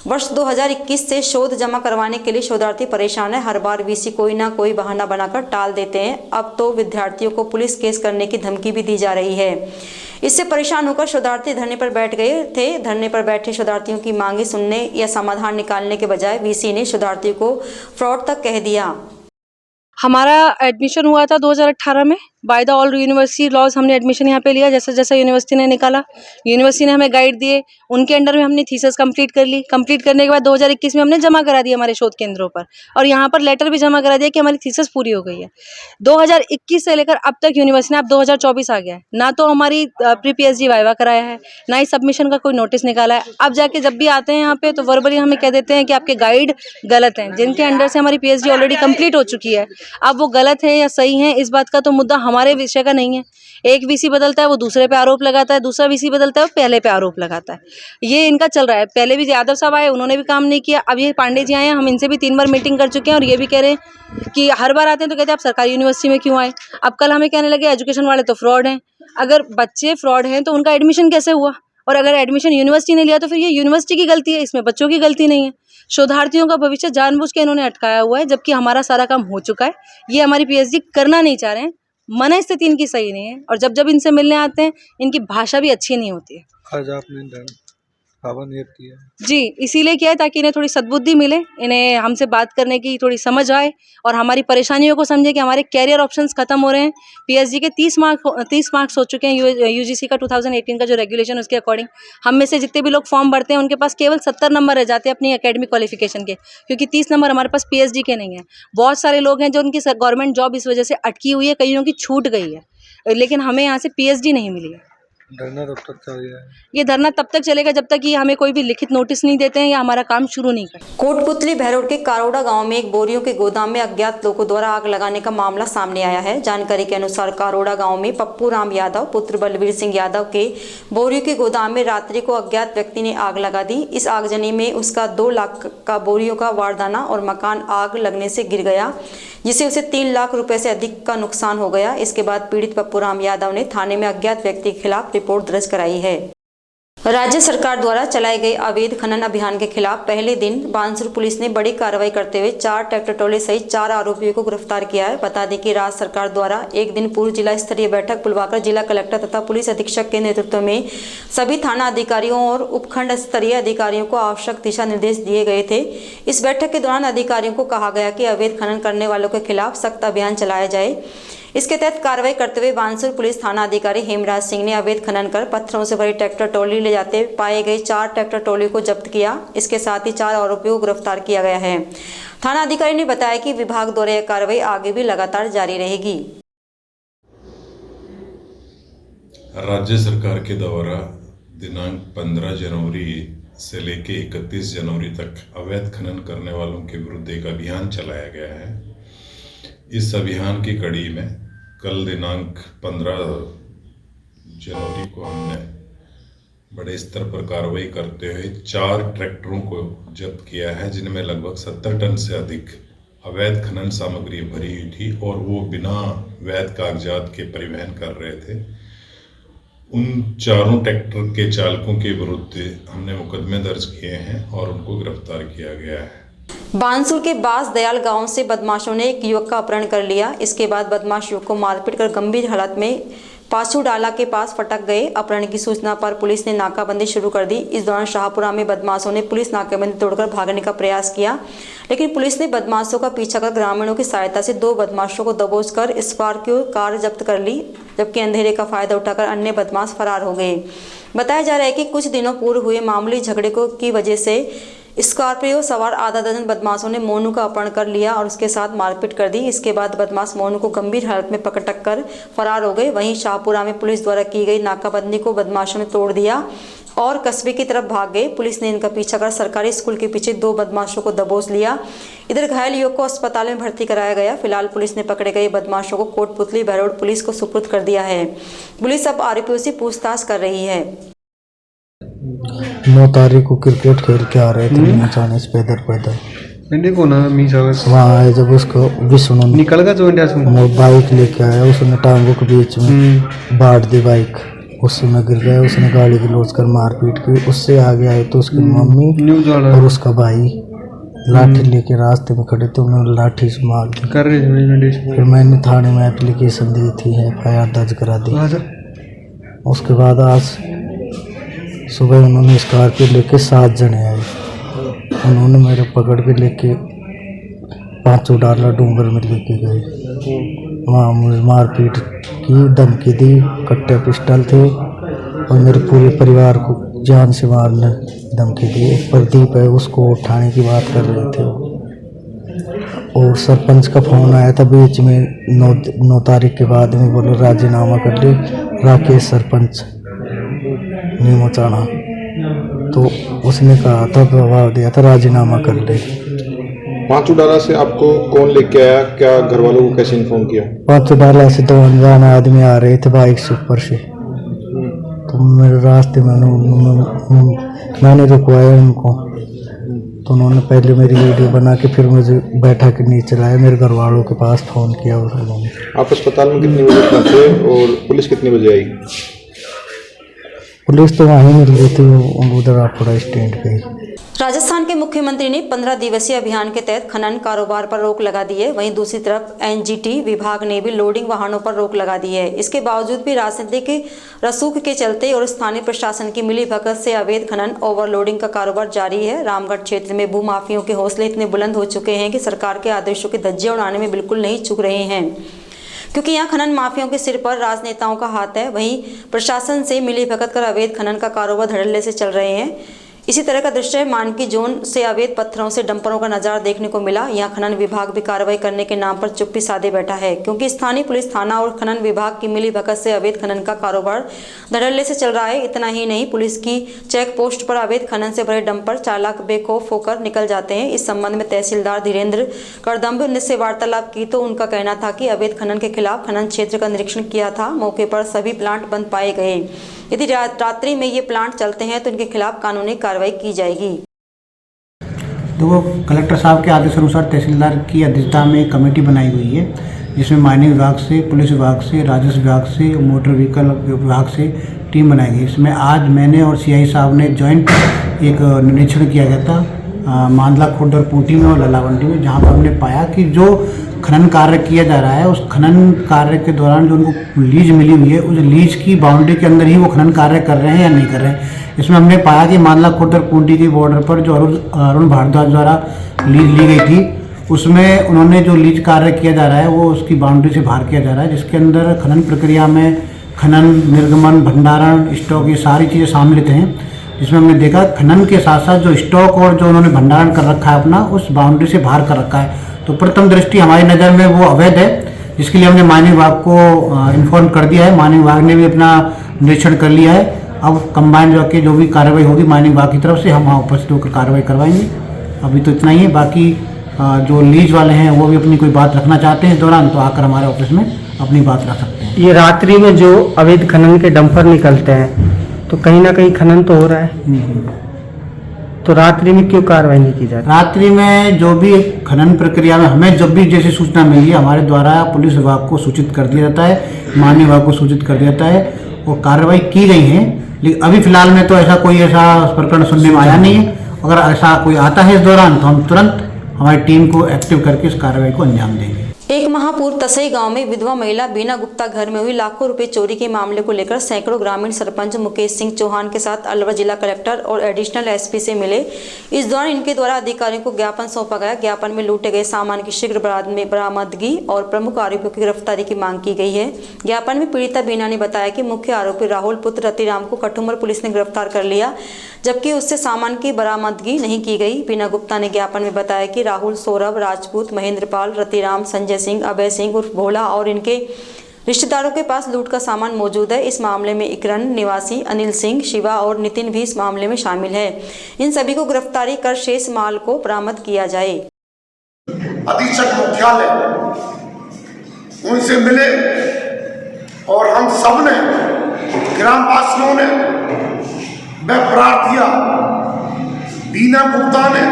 वर्ष 2021 से शोध जमा करवाने के लिए शोधार्थी परेशान है। हर बार VC कोई ना कोई बहाना बनाकर टाल देते हैं। अब तो विद्यार्थियों को पुलिस केस करने की धमकी भी दी जा रही है। इससे परेशान होकर शोधार्थी धरने पर बैठ गए थे। धरने पर बैठे शोधार्थियों की मांगे सुनने या समाधान निकालने के बजाय VC ने शोधार्थियों को फ्रॉड तक कह दिया। हमारा एडमिशन हुआ था 2018 में by the all university laws. हमने एडमिशन यहाँ पे लिया, जैसा जैसा यूनिवर्सिटी ने निकाला, यूनिवर्सिटी ने हमें गाइड दिए, उनके अंडर में हमने थीसिस कंप्लीट कर ली। कंप्लीट करने के बाद 2021 में हमने जमा करा दिया हमारे शोध केंद्रों पर, और यहाँ पर लेटर भी जमा करा दिया कि हमारी थीसिस पूरी हो गई है। 2021 से लेकर अब तक यूनिवर्सिटी ने, अब 2024 आ गया है, ना तो हमारी प्री PhD वाइवा कराया है, ना ही सबमिशन का कोई नोटिस निकाला है। अब जाके जब भी आते हैं यहाँ पे तो वर्बली हमें कह देते हैं कि आपके गाइड गलत हैं, जिनके अंडर से हमारी PhD ऑलरेडी कंप्लीट हो चुकी है। अब वो गलत है या सही है, इस बात का तो मुद्दा हमारे विषय का नहीं है। एक VC बदलता है, वो दूसरे पे आरोप लगाता है, दूसरा VC बदलता है, वो पहले पे आरोप लगाता है। ये इनका चल रहा है। पहले भी यादव साहब आए, उन्होंने भी काम नहीं किया। अब ये पांडे जी आए हैं, हम इनसे भी 3 बार मीटिंग कर चुके हैं, और ये भी कह रहे हैं कि हर बार आते हैं तो कहते हैं आप सरकारी यूनिवर्सिटी में क्यों आए। अब कल हमें कहने लगे एजुकेशन वाले तो फ्रॉड हैं। अगर बच्चे फ्रॉड हैं तो उनका एडमिशन कैसे हुआ, और अगर एडमिशन यूनिवर्सिटी ने लिया तो फिर ये यूनिवर्सिटी की गलती है, इसमें बच्चों की गलती नहीं है। शोधार्थियों का भविष्य जानबूझ के इन्होंने अटकाया हुआ है, जबकि हमारा सारा काम हो चुका है। ये हमारी PhD करना नहीं चाह रहे हैं, मन स्थिति इनकी सही नहीं है, और जब जब इनसे मिलने आते हैं इनकी भाषा भी अच्छी नहीं होती है। आज आपने हवन यज्ञ किया जी, इसीलिए किया है ताकि इन्हें थोड़ी सद्बुद्धि मिले, इन्हें हमसे बात करने की थोड़ी समझ आए, और हमारी परेशानियों को समझे कि हमारे कैरियर ऑप्शंस खत्म हो रहे हैं। PhD के 30 मार्क्स हो चुके हैं UGC का 2018 का जो रेगुलेशन, उसके अकॉर्डिंग हम में से जितने भी लोग फॉर्म भरते हैं उनके पास केवल 70 नंबर रह जाते हैं अपनी एकेडमिक क्वालिफिकेशन के, क्योंकि 30 नंबर हमारे पास PhD के नहीं है। बहुत सारे लोग हैं जो उनकी गवर्नमेंट जॉब इस वजह से अटकी हुई है, कईयों की छूट गई है, लेकिन हमें यहाँ से PhD नहीं मिली है। धरना तब तक चलेगा? ये धरना तब तक चलेगा जब तक ये हमें कोई भी लिखित नोटिस नहीं देते हैं या हमारा काम शुरू नहीं करते। कोटपुतली बहरोड के कारोड़ा गांव में एक बोरियों के गोदाम में अज्ञात लोगों द्वारा आग लगाने का मामला सामने आया है। जानकारी के अनुसार कारोड़ा गांव में पप्पू राम यादव पुत्र बलबीर सिंह यादव के बोरियों के गोदाम में रात्रि को अज्ञात व्यक्ति ने आग लगा दी। इस आगजनी में उसका 2 लाख का बोरियों का वारदाना और मकान आग लगने से गिर गया, जिससे उसे 3 लाख रुपए से अधिक का नुकसान हो गया। इसके बाद पीड़ित पप्पू राम यादव ने थाने में अज्ञात व्यक्ति के खिलाफ रिपोर्ट दर्ज कराई है। राज्य सरकार द्वारा चलाए गए अवैध खनन अभियान के खिलाफ पहले दिन बानसूर पुलिस ने बड़ी कार्रवाई करते हुए 4 ट्रैक्टर ट्रॉली सहित 4 आरोपियों को गिरफ्तार किया है। बता दें कि राज्य सरकार द्वारा एक दिन पूर्व जिला स्तरीय बैठक बुलवाकर जिला कलेक्टर तथा पुलिस अधीक्षक के नेतृत्व में सभी थाना अधिकारियों और उपखंड स्तरीय अधिकारियों को आवश्यक दिशा निर्देश दिए गए थे। इस बैठक के दौरान अधिकारियों को कहा गया कि अवैध खनन करने वालों के खिलाफ सख्त अभियान चलाया जाए। इसके तहत कार्रवाई करते हुए बानसूर पुलिस थाना अधिकारी हेमराज सिंह ने अवैध खनन कर पत्थरों से भरी ट्रैक्टर ट्रॉली ले जाते पाए गए 4 ट्रैक्टर ट्रॉली को जब्त किया। इसके साथ ही 4 आरोपियों को गिरफ्तार किया गया है। थाना अधिकारी ने बताया कि विभाग द्वारा यह कार्रवाई आगे भी लगातार जारी रहेगी। राज्य सरकार के द्वारा दिनांक 15 जनवरी से लेकर 31 जनवरी तक अवैध खनन करने वालों के विरुद्ध एक अभियान चलाया गया है। इस अभियान की कड़ी में कल दिनांक 15 जनवरी को हमने बड़े स्तर पर कार्रवाई करते हुए 4 ट्रैक्टरों को जब्त किया है, जिनमें लगभग 70 टन से अधिक अवैध खनन सामग्री भरी हुई थी और वो बिना वैध कागजात के परिवहन कर रहे थे। उन चारों ट्रैक्टर के चालकों के विरुद्ध हमने मुकदमे दर्ज किए हैं और उनको गिरफ्तार किया गया है। बानसूर के बास दयाल गांव से बदमाशों ने एक युवक का अपहरण कर लिया। इसके बाद बदमाश युवक को मारपीट कर गंभीर हालत में पाछू डाला के पास फटक गए। अपहरण की सूचना पर पुलिस ने नाकाबंदी शुरू कर दी। इस दौरान शाहपुरा में बदमाशों ने पुलिस नाकाबंदी तोड़कर भागने का प्रयास किया, लेकिन पुलिस ने बदमाशों का पीछा कर ग्रामीणों की सहायता से 2 बदमाशों को दबोचकर स्कॉर्पियो कार जब्त कर ली, जबकि अंधेरे का फायदा उठाकर अन्य बदमाश फरार हो गए। बताया जा रहा है कि कुछ दिनों पूर्व हुए मामूली झगड़े की वजह से स्कॉर्पियो सवार आधा दर्जन बदमाशों ने मोनू का अपहरण कर लिया और उसके साथ मारपीट कर दी। इसके बाद बदमाश मोनू को गंभीर हालत में पकड़ कर फरार हो गए। वहीं शाहपुरा में पुलिस द्वारा की गई नाकाबंदी को बदमाशों ने तोड़ दिया और कस्बे की तरफ भाग गए। पुलिस ने इनका पीछा कर सरकारी स्कूल के पीछे 2 बदमाशों को दबोच लिया। इधर घायल युवक को अस्पताल में भर्ती कराया गया। फिलहाल पुलिस ने पकड़े गए बदमाशों को कोटपुतली बहरोड पुलिस को सुपुर्द कर दिया है। पुलिस अब आरोपियों से पूछताछ कर रही है। 9 तारीख को क्रिकेट खेल के आ रहे थे अचानक पैदल को ना वहाँ आए, जब उसको विष्णु निकल गया बाइक लेके आया, उसने टांगों के बीच में बांट दी बाइक, उसमें गिर गया। उसने गाड़ी की लोच कर मारपीट की। उससे आगे आए तो उसकी मम्मी और उसका भाई लाठी लेके रास्ते में खड़े थे, उन्होंने लाठी से मार दी। फिर मैंने थाने में एप्लीकेशन दी थी, FIR दर्ज करा दी। उसके बाद आज सुबह उन्होंने स्कॉर्पियो लेके 7 जने आए। उन्होंने मेरे पकड़ के लेके 5 डाला डूंगर में लेके गए। वहाँ मुझे मारपीट की, धमकी दी, कट्टे पिस्टल थे और मेरे पूरे परिवार को जान से मारने धमकी दी। एक प्रदीप है, उसको उठाने की बात कर रहे थे और सरपंच का फ़ोन आया था बीच में 9 तारीख के बाद में, बोलो राजीनामा कर ले राकेश सरपंच नीमो चाणा, तो उसने कहा था, दबाव दिया था राजीनामा कर ले। 5 डाला से आपको कौन लेके आया, क्या घर वालों को कैसे इन्फॉर्म किया? 5 डाला से 2 अनजान आदमी आ रहे थे बाइक से ऊपर से, तो मेरे रास्ते में मैंने रुकवाया उनको। तो उन्होंने पहले मेरी वीडियो बना के फिर मुझे बैठा के नीचे लाया, मेरे घर वालों के पास फ़ोन किया उन्होंने। आप अस्पताल में कितने बजे पहुंचे और पुलिस कितने बजे आई? पुलिस तो वहीं मिल गई थी, उधर आपड़ा स्टैंड पे। राजस्थान के मुख्यमंत्री ने 15 दिवसीय अभियान के तहत खनन कारोबार पर रोक लगा दी है। वहीं दूसरी तरफ NGT विभाग ने भी लोडिंग वाहनों पर रोक लगा दी है। इसके बावजूद भी राजनीतिक रसूख के चलते और स्थानीय प्रशासन की मिलीभगत से अवैध खनन ओवरलोडिंग का कारोबार जारी है। रामगढ़ क्षेत्र में भूमाफियों के हौसले इतने बुलंद हो चुके हैं कि सरकार के आदेशों के धज्जे उड़ाने में बिल्कुल नहीं चूक रहे हैं, क्योंकि यहाँ खनन माफियाओं के सिर पर राजनेताओं का हाथ है। वहीं प्रशासन से मिलीभगत कर अवैध खनन का कारोबार धड़ल्ले से चल रहे हैं। इसी तरह का दृश्य मानकी जोन से अवैध पत्थरों से डंपरों का नजारा देखने को मिला। यहाँ खनन विभाग भी कार्रवाई करने के नाम पर चुप्पी साधे बैठा है, क्योंकि स्थानीय पुलिस थाना और खनन विभाग की मिलीभगत से अवैध खनन का कारोबार धड़ल्ले से चल रहा है। इतना ही नहीं, पुलिस की चेक पोस्ट पर अवैध खनन से भरे डंपर चालक बेखौफ होकर निकल जाते हैं। इस संबंध में तहसीलदार धीरेन्द्र करदम्ब से वार्तालाप की तो उनका कहना था कि अवैध खनन के खिलाफ खनन क्षेत्र का निरीक्षण किया था। मौके पर सभी प्लांट बंद पाए गए। यदि रात्रि में ये प्लांट चलते हैं तो इनके खिलाफ कानूनी कार्रवाई की जाएगी। तो कलेक्टर साहब के आदेश अनुसार तहसीलदार की अध्यक्षता में एक कमेटी बनाई हुई है, जिसमें माइनिंग विभाग से, पुलिस विभाग से, राजस्व विभाग से, मोटर व्हीकल विभाग से टीम बनाई गई। इसमें आज मैंने और CI साहब ने जॉइंट एक निरीक्षण किया गया था मांदला खुर्द और पूटी में और ललावंडी में, जहाँ पर हमने पाया कि जो खनन कार्य किया जा रहा है, उस खनन कार्य के दौरान जो उनको लीज मिली हुई है, उस लीज की बाउंड्री के अंदर ही वो खनन कार्य कर रहे हैं या नहीं कर रहे हैं। इसमें हमने पाया कि मांदला खुर्द और पूटी की बॉर्डर पर जो अरुण भारद्वाज द्वारा लीज ली गई थी, उसमें उन्होंने जो लीज कार्य किया जा रहा है वो उसकी बाउंड्री से बाहर किया जा रहा है, जिसके अंदर खनन प्रक्रिया में खनन, निर्गमन, भंडारण, स्टॉक, ये सारी चीज़ें शामिल हैं। जिसमें हमने देखा खनन के साथ साथ जो स्टॉक और जो उन्होंने भंडारण कर रखा है अपना, उस बाउंड्री से बाहर कर रखा है। तो प्रथम दृष्टि हमारी नज़र में वो अवैध है, जिसके लिए हमने माननीय विभाग को इन्फॉर्म कर दिया है। माननीय विभाग ने भी अपना निरीक्षण कर लिया है। अब कंबाइंड जाके जो भी कार्रवाई होगी माननीय विभाग की तरफ से, हम वहाँ उपस्थित होकर कार्रवाई करवाएंगे। अभी तो इतना ही है, बाकी जो लीज वाले हैं वो भी अपनी कोई बात रखना चाहते हैं इस दौरान, तो आकर हमारे ऑफिस में अपनी बात रख सकते हैं। ये रात्रि में जो अवैध खनन के डंपर निकलते हैं, तो कहीं ना कहीं खनन तो हो रहा है, तो रात्रि में क्यों कार्रवाई नहीं की जाती? रात्रि में जो भी खनन प्रक्रिया में हमें जब भी जैसी सूचना मिली है, हमारे द्वारा पुलिस विभाग को सूचित कर दिया जाता है, माननीय विभाग को सूचित कर दिया जाता है, वो कार्रवाई की गई है, लेकिन अभी फिलहाल में तो ऐसा कोई ऐसा प्रकरण सुनने में आया नहीं है। अगर ऐसा कोई आता है इस दौरान तो हम तुरंत हमारी टीम को एक्टिव करके इस कार्रवाई को अंजाम देंगे। एक माह पूर्व तसई गांव में विधवा महिला बीना गुप्ता घर में हुई लाखों रुपए चोरी के मामले को लेकर सैकड़ों ग्रामीण सरपंच मुकेश सिंह चौहान के साथ अलवर जिला कलेक्टर और एडिशनल एसपी से मिले। इस दौरान इनके द्वारा अधिकारियों को ज्ञापन सौंपा गया। ज्ञापन में लूटे गए सामान की शीघ्र बरामदगी और प्रमुख आरोपियों की गिरफ्तारी की मांग की गई है। ज्ञापन में पीड़िता बीना ने बताया कि मुख्य आरोपी राहुल पुत्र रतिराम को कठुमर पुलिस ने गिरफ्तार कर लिया, जबकि उससे सामान की बरामदगी नहीं की गई। बीना गुप्ता ने ज्ञापन में बताया कि राहुल, सौरभ, राजपूत, महेंद्रपाल, रतिराम, संजय सिंह, अभय सिंह उर्फ भोला और इनके रिश्तेदारों के पास लूट का सामान मौजूद है। इस मामले में इकरन निवासी अनिल सिंह, शिवा और नितिन भी इस मामले में शामिल है। इन सभी को गिरफ्तारी कर शेष माल को बरामद किया जाए। अधीक्षक मुख्यालय उनसे मिले और हम सब ने, ग्रामवासियों ने, वह प्रार्थिया बीना गुप्ता ने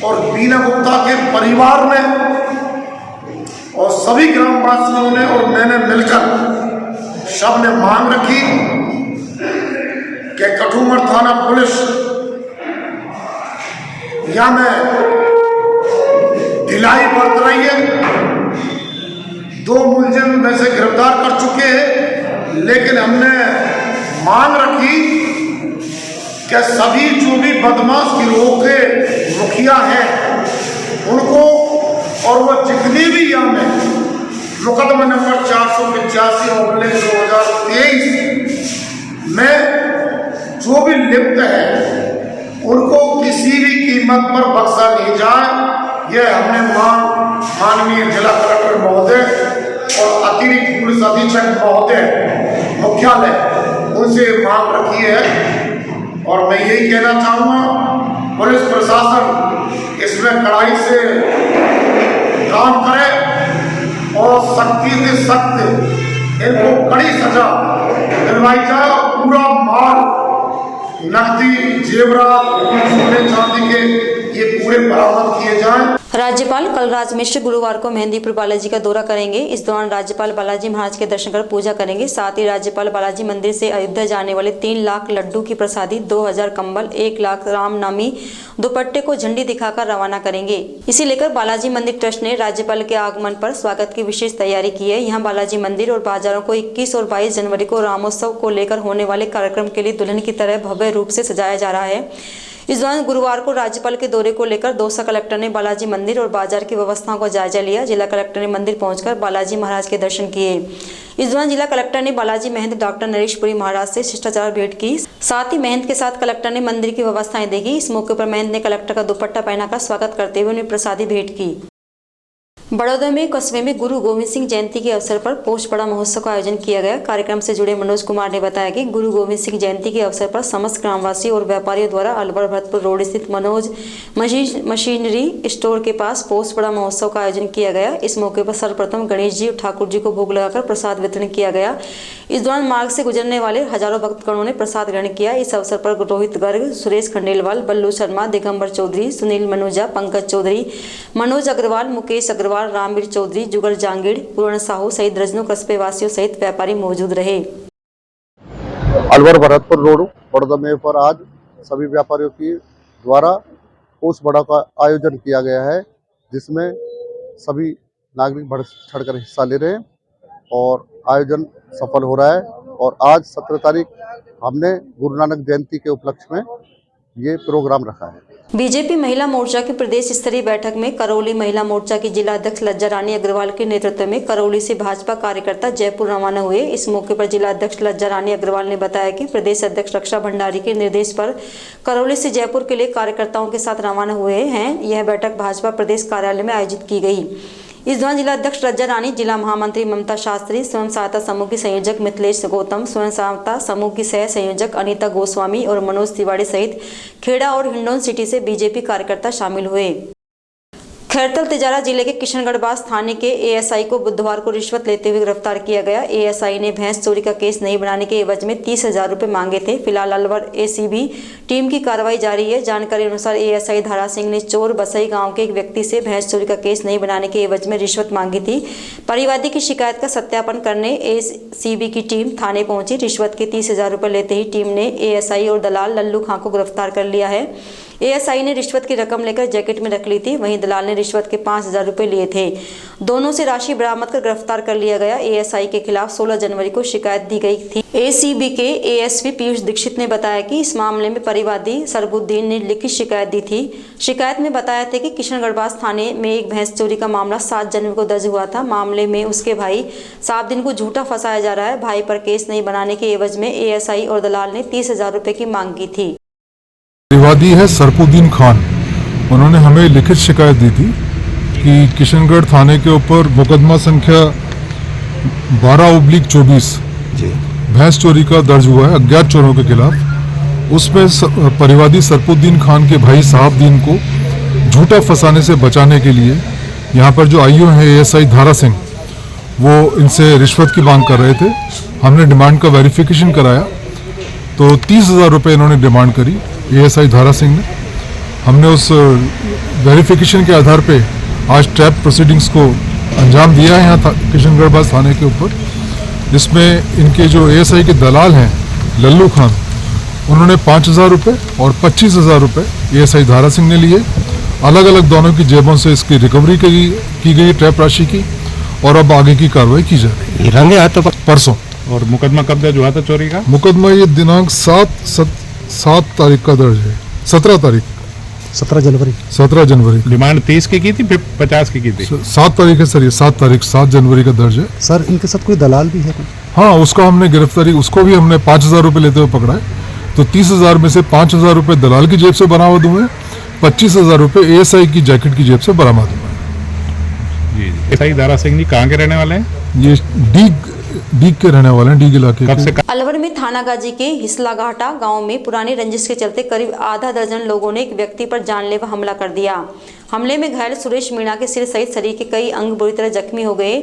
और बीना गुप्ता के परिवार ने और सभी ग्रामवासियों ने और मैंने मिलकर सबने मांग रखी कि कठुमर थाना पुलिस या में ढिलाई बरत रही है। 2 मुलजिम वैसे गिरफ्तार कर चुके हैं, लेकिन हमने मांग रखी कि सभी जो भी बदमाश गिरोह के मुखिया हैं उनको और वह जितनी भी यहाँ में मुकदमा नंबर 485/2023 में जो भी लिप्त है उनको किसी भी कीमत पर बख्शा नहीं जाए। यह हमने माननीय जिला कलेक्टर महोदय और अतिरिक्त पुलिस अधीक्षक महोदय मुख्यालय उनसे मांग रखी है। और मैं यही कहना चाहूँगा, पुलिस प्रशासन इसमें कड़ाई से काम करे और सख्ती से सख्त इनको कड़ी सजा दिलवाई जाए और पूरा माल, नकदी, जेवरात, सोने चांदी के ये पूरे बरामद किए जाएं। राज्यपाल कलराज मिश्र गुरुवार को मेहंदीपुर बालाजी का दौरा करेंगे। इस दौरान राज्यपाल बालाजी महाराज के दर्शन कर पूजा करेंगे। साथ ही राज्यपाल बालाजी मंदिर से अयोध्या जाने वाले 3 लाख लड्डू की प्रसादी, 2000 कंबल, 1 लाख रामनामी दुपट्टे को झंडी दिखाकर रवाना करेंगे। इसी लेकर बालाजी मंदिर ट्रस्ट ने राज्यपाल के आगमन पर स्वागत की विशेष तैयारी की है। यहाँ बालाजी मंदिर और बाजारों को 21 और 22 जनवरी को रामोत्सव को लेकर होने वाले कार्यक्रम के लिए दुल्हन की तरह भव्य रूप से सजाया जा रहा है। इस दौरान गुरुवार को राज्यपाल के दौरे को लेकर दौसा कलेक्टर ने बालाजी मंदिर और बाजार की व्यवस्थाओं का जायजा लिया। जिला कलेक्टर ने मंदिर पहुंचकर बालाजी महाराज के दर्शन किए। इस दौरान जिला कलेक्टर ने बालाजी महंत डॉक्टर नरेशपुरी महाराज से शिष्टाचार भेंट की। साथ ही महंत के साथ कलेक्टर ने मंदिर की व्यवस्थाएं देखी। इस मौके पर महंत ने कलेक्टर का दुपट्टा पहनाकर स्वागत करते हुए उन्हें प्रसादी भेंट की। बड़ौदा में कस्बे में गुरु गोविंद सिंह जयंती के अवसर पर पोषपड़ा महोत्सव का आयोजन किया गया। कार्यक्रम से जुड़े मनोज कुमार ने बताया कि गुरु गोविंद सिंह जयंती के अवसर पर समस्त ग्रामवासी और व्यापारियों द्वारा अलवर भरतपुर रोड स्थित मनोज मशीनरी स्टोर के पास पोषपड़ा महोत्सव का आयोजन किया गया। इस मौके पर सर्वप्रथम गणेश जी और ठाकुर जी को भोग लगाकर प्रसाद वितरण किया गया। इस दौरान मार्ग से गुजरने वाले हजारों भक्तगणों ने प्रसाद ग्रहण किया। इस अवसर पर रोहित गर्ग, सुरेश खंडेलवाल, बल्लू शर्मा, दिगंबर चौधरी, सुनील मनुजा, पंकज चौधरी, मनोज अग्रवाल, मुकेश अग्रवाल, रामवीर चौधरी, जुगल जांगीड़, पूर्ण साहू सहित दर्जनों कस्बे वासियों सहित व्यापारी मौजूद रहे। अलवर भरतपुर रोड बड़ौदा में पर आज सभी व्यापारियों की द्वारा पोषपड़ा का आयोजन किया गया है, जिसमें सभी नागरिक बढ़ चढ़कर हिस्सा ले रहे हैं और आयोजन सफल हो रहा है। और आज 17 तारीख हमने गुरु नानक जयंती के उपलक्ष्य में ये प्रोग्राम रखा है। बीजेपी महिला मोर्चा की प्रदेश स्तरीय बैठक में करौली महिला मोर्चा की जिला अध्यक्ष लज्जा रानी अग्रवाल के नेतृत्व में करौली से भाजपा कार्यकर्ता जयपुर रवाना हुए। इस मौके पर जिला अध्यक्ष लज्जा रानी अग्रवाल ने बताया कि प्रदेश अध्यक्ष रक्षा भंडारी के निर्देश पर करौली से जयपुर के लिए कार्यकर्ताओं के साथ रवाना हुए हैं। यह बैठक भाजपा प्रदेश कार्यालय में आयोजित की गई। इस दौरान जिला अध्यक्ष लज्जा रानी, जिला महामंत्री ममता शास्त्री, स्वयं सहायता समूह की संयोजक मिथिलेश गौतम, स्वयं सहायता समूह की सह संयोजक अनीता गोस्वामी और मनोज तिवारी सहित खेड़ा और हिंडौन सिटी से बीजेपी कार्यकर्ता शामिल हुए। खैरतल तिजारा जिले के किशनगढ़बास थाने के एएसआई को बुधवार को रिश्वत लेते हुए गिरफ्तार किया गया। एएसआई ने भैंस चोरी का केस नहीं बनाने के एवज में 30,000 रुपये मांगे थे। फिलहाल अलवर एसीबी टीम की कार्रवाई जारी है। जानकारी अनुसार एएसआई धारा सिंह ने चोर बसई गांव के एक व्यक्ति से भैंस चोरी का केस नहीं बनाने के एवज में रिश्वत मांगी थी। परिवादी की शिकायत का सत्यापन करने एसीबी की टीम थाने पहुंची। रिश्वत के 30,000 रुपये लेते ही टीम ने एएसआई और दलाल लल्लू खां को गिरफ्तार कर लिया है। एएसआई ने रिश्वत की रकम लेकर जैकेट में रख ली थी, वहीं दलाल ने रिश्वत के 5,000 रुपये लिए थे। दोनों से राशि बरामद कर गिरफ्तार कर लिया गया। एएसआई के खिलाफ 16 जनवरी को शिकायत दी गई थी। एसीबी के एएसपी पीयूष दीक्षित ने बताया कि इस मामले में परिवादी सरबुद्दीन ने लिखित शिकायत दी थी। शिकायत में बताया था कि किशनगढ़बास थाने में एक भैंस चोरी का मामला 7 जनवरी को दर्ज हुआ था। मामले में उसके भाई साबुद्दीन को झूठा फंसाया जा रहा है। भाई पर केस नहीं बनाने के एवज में एएसआई और दलाल ने 30,000 रुपये की मांग की थी। परिवादी है सरपुद्दीन खान, उन्होंने हमें लिखित शिकायत दी थी कि किशनगढ़ थाने के ऊपर मुकदमा संख्या 12/24 भैंस चोरी का दर्ज हुआ है अज्ञात चोरों के खिलाफ। उसमें परिवादी सरपुद्दीन खान के भाई साबुद्दीन को झूठा फंसाने से बचाने के लिए यहाँ पर जो आईओ है एएसआई धारा सिंह, वो इनसे रिश्वत की मांग कर रहे थे। हमने डिमांड का वेरिफिकेशन कराया तो 30,000 रुपये इन्होंने डिमांड करी एएसआई धारा सिंह ने। हमने उस वेरिफिकेशन के आधार पे आज ट्रैप प्रोसीडिंग्स को अंजाम दिया है यहाँ किशनगढ़बास थाने के ऊपर, जिसमें इनके जो एएसआई के दलाल हैं लल्लू खान, उन्होंने 5,000 रुपये और 25,000 रुपये एएसआई धारा सिंह ने लिए। अलग अलग दोनों की जेबों से इसकी रिकवरी की गई ट्रैप राशि की, और अब आगे की कार्रवाई की जा रही है। रंगे हाथ तो परसों। और मुकदमा कब दर्ज हुआ था चोरी का? मुकदमा ये दिनांक 7 तारीख का दर्ज है। 17 तारीख 17 जनवरी। डिमांड 30 की थी, फिर 50 की थी। 7 तारीख है सर, ये 7 जनवरी का दर्ज है। सर इनके साथ कोई दलाल भी है? हाँ, उसका हमने गिरफ्तारी, उसको भी हमने 5,000 रुपये लेते हुए पकड़ा है। तो 30,000 में से 5,000 रुपये दलाल की जेब से बरामद हुए, 25,000 रुपये एएसआई की जैकेट की जेब से बरामद हुए। जी जी। एएसआई धारा सिंह जी कहाँ के रहने वाले हैं? ये डीग के रहने वाले हैं, डीग इलाके के। अलवर में थानागाजी के हिसलाघाटा गांव में पुरानी रंजिश के चलते करीब आधा दर्जन लोगों ने एक व्यक्ति पर जानलेवा हमला कर दिया। हमले में घायल सुरेश मीणा के सिर सहित शरीर के कई अंग बुरी तरह जख्मी हो गए,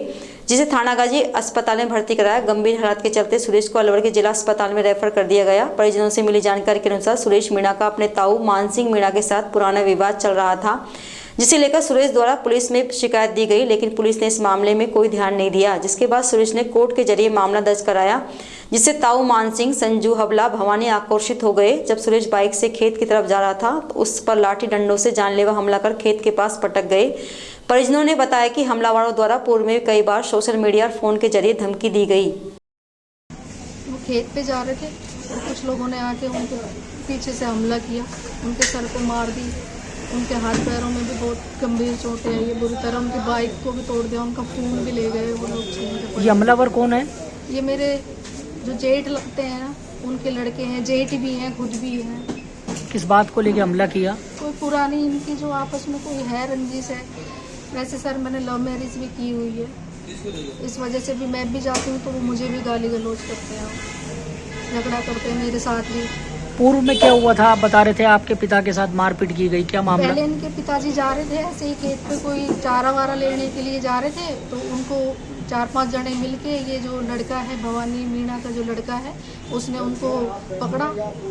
जिसे थानागाजी अस्पताल में भर्ती कराया। गंभीर हालात के चलते सुरेश को अलवर के जिला अस्पताल में रेफर कर दिया गया। परिजनों से मिली जानकारी के अनुसार सुरेश मीणा का अपने ताऊ मानसिंह मीणा के साथ पुराना विवाद चल रहा था, जिसे लेकर सुरेश द्वारा पुलिस में शिकायत दी गई, लेकिन पुलिस ने इस मामले में कोई ध्यान नहीं दिया। जिसके बाद सुरेश ने कोर्ट के जरिए मामला दर्ज कराया, जिससे ताऊ मानसिंह, संजू, हबला, भवानी आक्रोशित हो गए। जब सुरेश बाइक से खेत की तरफ जा रहा था तो उस पर लाठी डंडों से जानलेवा हमला कर खेत के पास पटक गए। परिजनों ने बताया कि हमलावरों द्वारा पूर्व में कई बार सोशल मीडिया और फोन के जरिए धमकी दी गई। वो खेत पे जा रहे थे और कुछ लोगों ने आके उनके पीछे से हमला किया, उनके सर को मार दी, उनके हाथ पैरों में भी बहुत गंभीर चोटें आई है बुरी तरह। उनकी बाइक को भी तोड़ दिया, उनका फोन भी ले गए वो लोग। ये हमलावर कौन है? ये मेरे जो जेठ लगते हैं ना, उनके लड़के हैं, जेठ भी हैं, खुद भी हैं। किस बात को लेके हमला किया? कोई पुरानी इनकी जो आपस में कोई है रंजिश है। वैसे सर मैंने लव मैरिज भी की हुई है, इस वजह से भी मैं भी जाती हूँ तो वो मुझे भी गाली गलौज करते हैं, झगड़ा करते हैं मेरे साथ भी। पूर्व में क्या हुआ था? आप बता रहे थे आपके पिता के साथ मारपीट की गई, क्या मामला? पहले इनके पिताजी जा रहे थे ऐसे ही खेत पे कोई चारा वारा लेने के लिए जा रहे थे, तो उनको 4-5 जने मिलके, ये जो लड़का है भवानी मीणा का जो लड़का है, उसने उनको पकड़ा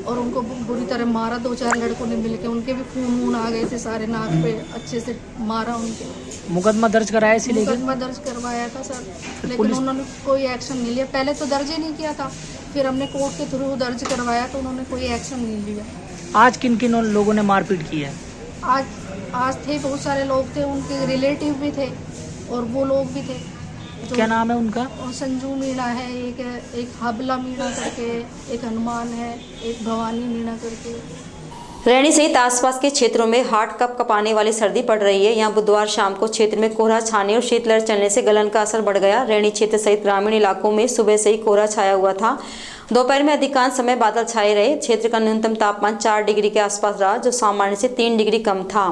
और उनको बुरी तरह मारा। 2-4 लड़कों ने मिलके, उनके भी खून आ गए थे सारे, नाक पे अच्छे से मारा उनके। मुकदमा दर्ज कराया इसी लेके? मुकदमा दर्ज करवाया था सर, लेकिन उन्होंने कोई एक्शन नहीं लिया। पहले तो दर्ज ही नहीं किया था, फिर हमने कोर्ट के थ्रू दर्ज करवाया तो उन्होंने कोई एक्शन नहीं लिया। आज किन किन लोगों ने मारपीट की है? आज थे बहुत सारे लोग थे, उनके रिलेटिव भी थे और वो लोग भी थे। क्या नाम है उनका? और संजू मीणा है, एक हबला मीणा करके, एक हनुमान है, एक भवानी मीणा करके। रैनी सहित आसपास के क्षेत्रों में हार्ड कप कपाने वाली सर्दी पड़ रही है। यहाँ बुधवार शाम को क्षेत्र में कोहरा छाने और शीतलहर चलने से गलन का असर बढ़ गया। रैनी क्षेत्र सहित ग्रामीण इलाकों में सुबह से ही कोहरा छाया हुआ था। दोपहर में अधिकांश समय बादल छाए रहे। क्षेत्र का न्यूनतम तापमान 4 डिग्री के आसपास रहा, जो सामान्य से 3 डिग्री कम था।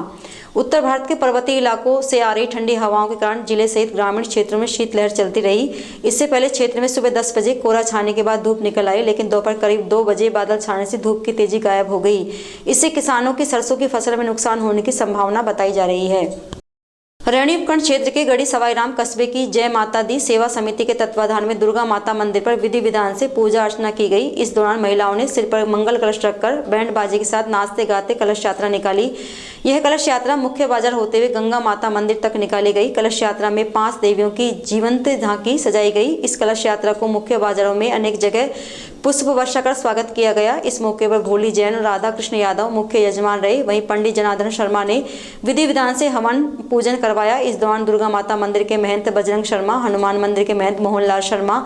उत्तर भारत के पर्वतीय इलाकों से आ रही ठंडी हवाओं के कारण जिले सहित ग्रामीण क्षेत्रों में शीतलहर चलती रही। इससे पहले क्षेत्र में सुबह 10 बजे कोहरा छाने के बाद धूप निकल आई, लेकिन दोपहर करीब 2 बजे बादल छाने से धूप की तेजी गायब हो गई। इससे किसानों की सरसों की फसल में नुकसान होने की संभावना बताई जा रही है। रैणी उपखंड क्षेत्र के गढ़ी सवाईराम कस्बे की जय माता दी सेवा समिति के तत्वाधान में दुर्गा माता मंदिर पर विधि विधान से पूजा अर्चना की गई। इस दौरान महिलाओं ने सिर पर मंगल कलश रखकर बैंड बाजे के साथ नाचते गाते कलश यात्रा निकाली। यह कलश यात्रा मुख्य बाजार होते हुए गंगा माता मंदिर तक निकाली गई। कलश यात्रा में 5 देवियों की जीवंत झांकी सजाई गई। इस कलश यात्रा को मुख्य बाजारों में अनेक जगह पुष्प वर्षा कर स्वागत किया गया। इस मौके पर भोली जैन और राधा कृष्ण यादव मुख्य यजमान रहे। वहीं पंडित जनार्दन शर्मा ने विधि विधान से हवन पूजन करवाया। इस दौरान दुर्गा माता मंदिर के महंत बजरंग शर्मा, हनुमान मंदिर के महंत मोहनलाल शर्मा,